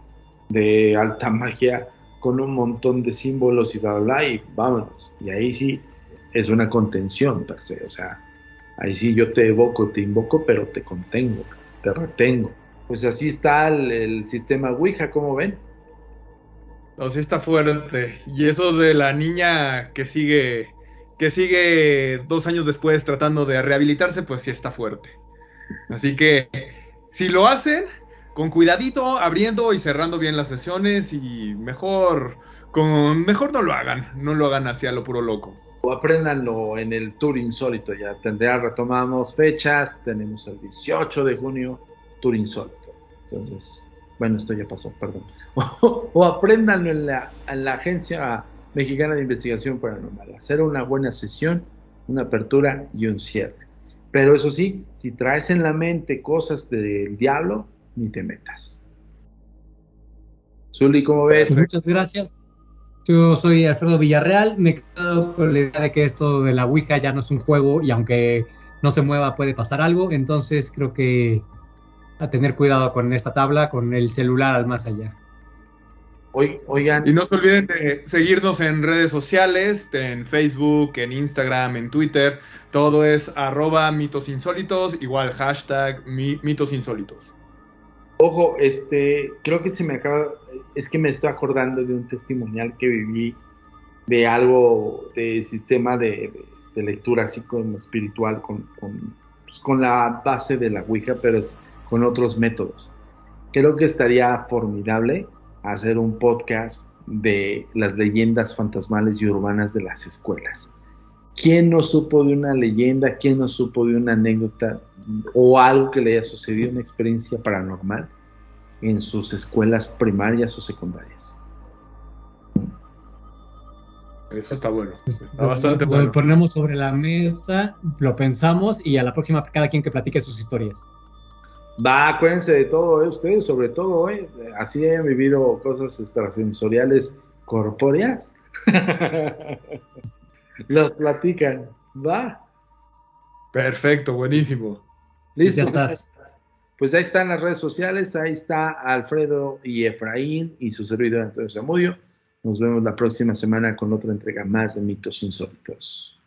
de alta magia con un montón de símbolos y bla, bla, bla, y vámonos. Y ahí sí es una contención per se. O sea, ahí sí yo te invoco, pero te contengo, te retengo. Pues así está el sistema Ouija, ¿cómo ven? No, sí está fuerte. Y eso de la niña que sigue 2 años después tratando de rehabilitarse, pues sí está fuerte. Así que si lo hacen, con cuidadito, abriendo y cerrando bien las sesiones, y mejor no lo hagan hacia lo puro loco. O apréndanlo en el Tour Insólito, ya retomamos fechas, tenemos el 18 de junio, Tour Insólito. Entonces, bueno, esto ya pasó, perdón. O apréndanlo en la Agencia Mexicana de Investigación Paranormal, hacer una buena sesión, una apertura y un cierre. Pero eso sí, si traes en la mente cosas del diablo, ni te metas. Zuli, ¿cómo ves? Pues muchas gracias. Yo soy Alfredo Villarreal. Me quedo con la idea de que esto de la Ouija ya no es un juego, y aunque no se mueva puede pasar algo. Entonces creo que a tener cuidado con esta tabla, con el celular al más allá. Oigan. Y no se olviden de seguirnos en redes sociales, en Facebook, en Instagram, en Twitter. Todo es @mitosinsólitos, igual hashtag mitosinsólitos. Ojo, creo que es que me estoy acordando de un testimonial que viví de algo de sistema de lectura así como espiritual con la base de la Ouija, pero con otros métodos. Creo que estaría formidable hacer un podcast de las leyendas fantasmales y urbanas de las escuelas. ¿Quién no supo de una leyenda? ¿Quién no supo de una anécdota o algo que le haya sucedido, una experiencia paranormal en sus escuelas primarias o secundarias? Eso está bueno. Está bastante lo bueno. Lo ponemos sobre la mesa, lo pensamos, y a la próxima cada quien que platique sus historias. Va, acuérdense de todo, ustedes sobre todo, así han vivido cosas extrasensoriales corpóreas. Los platican, va. Perfecto, buenísimo. Listo. Ya estás. Pues ahí están las redes sociales, ahí está Alfredo y Efraín y su servidor Antonio Zamudio. Nos vemos la próxima semana con otra entrega más de Mitos Insólitos.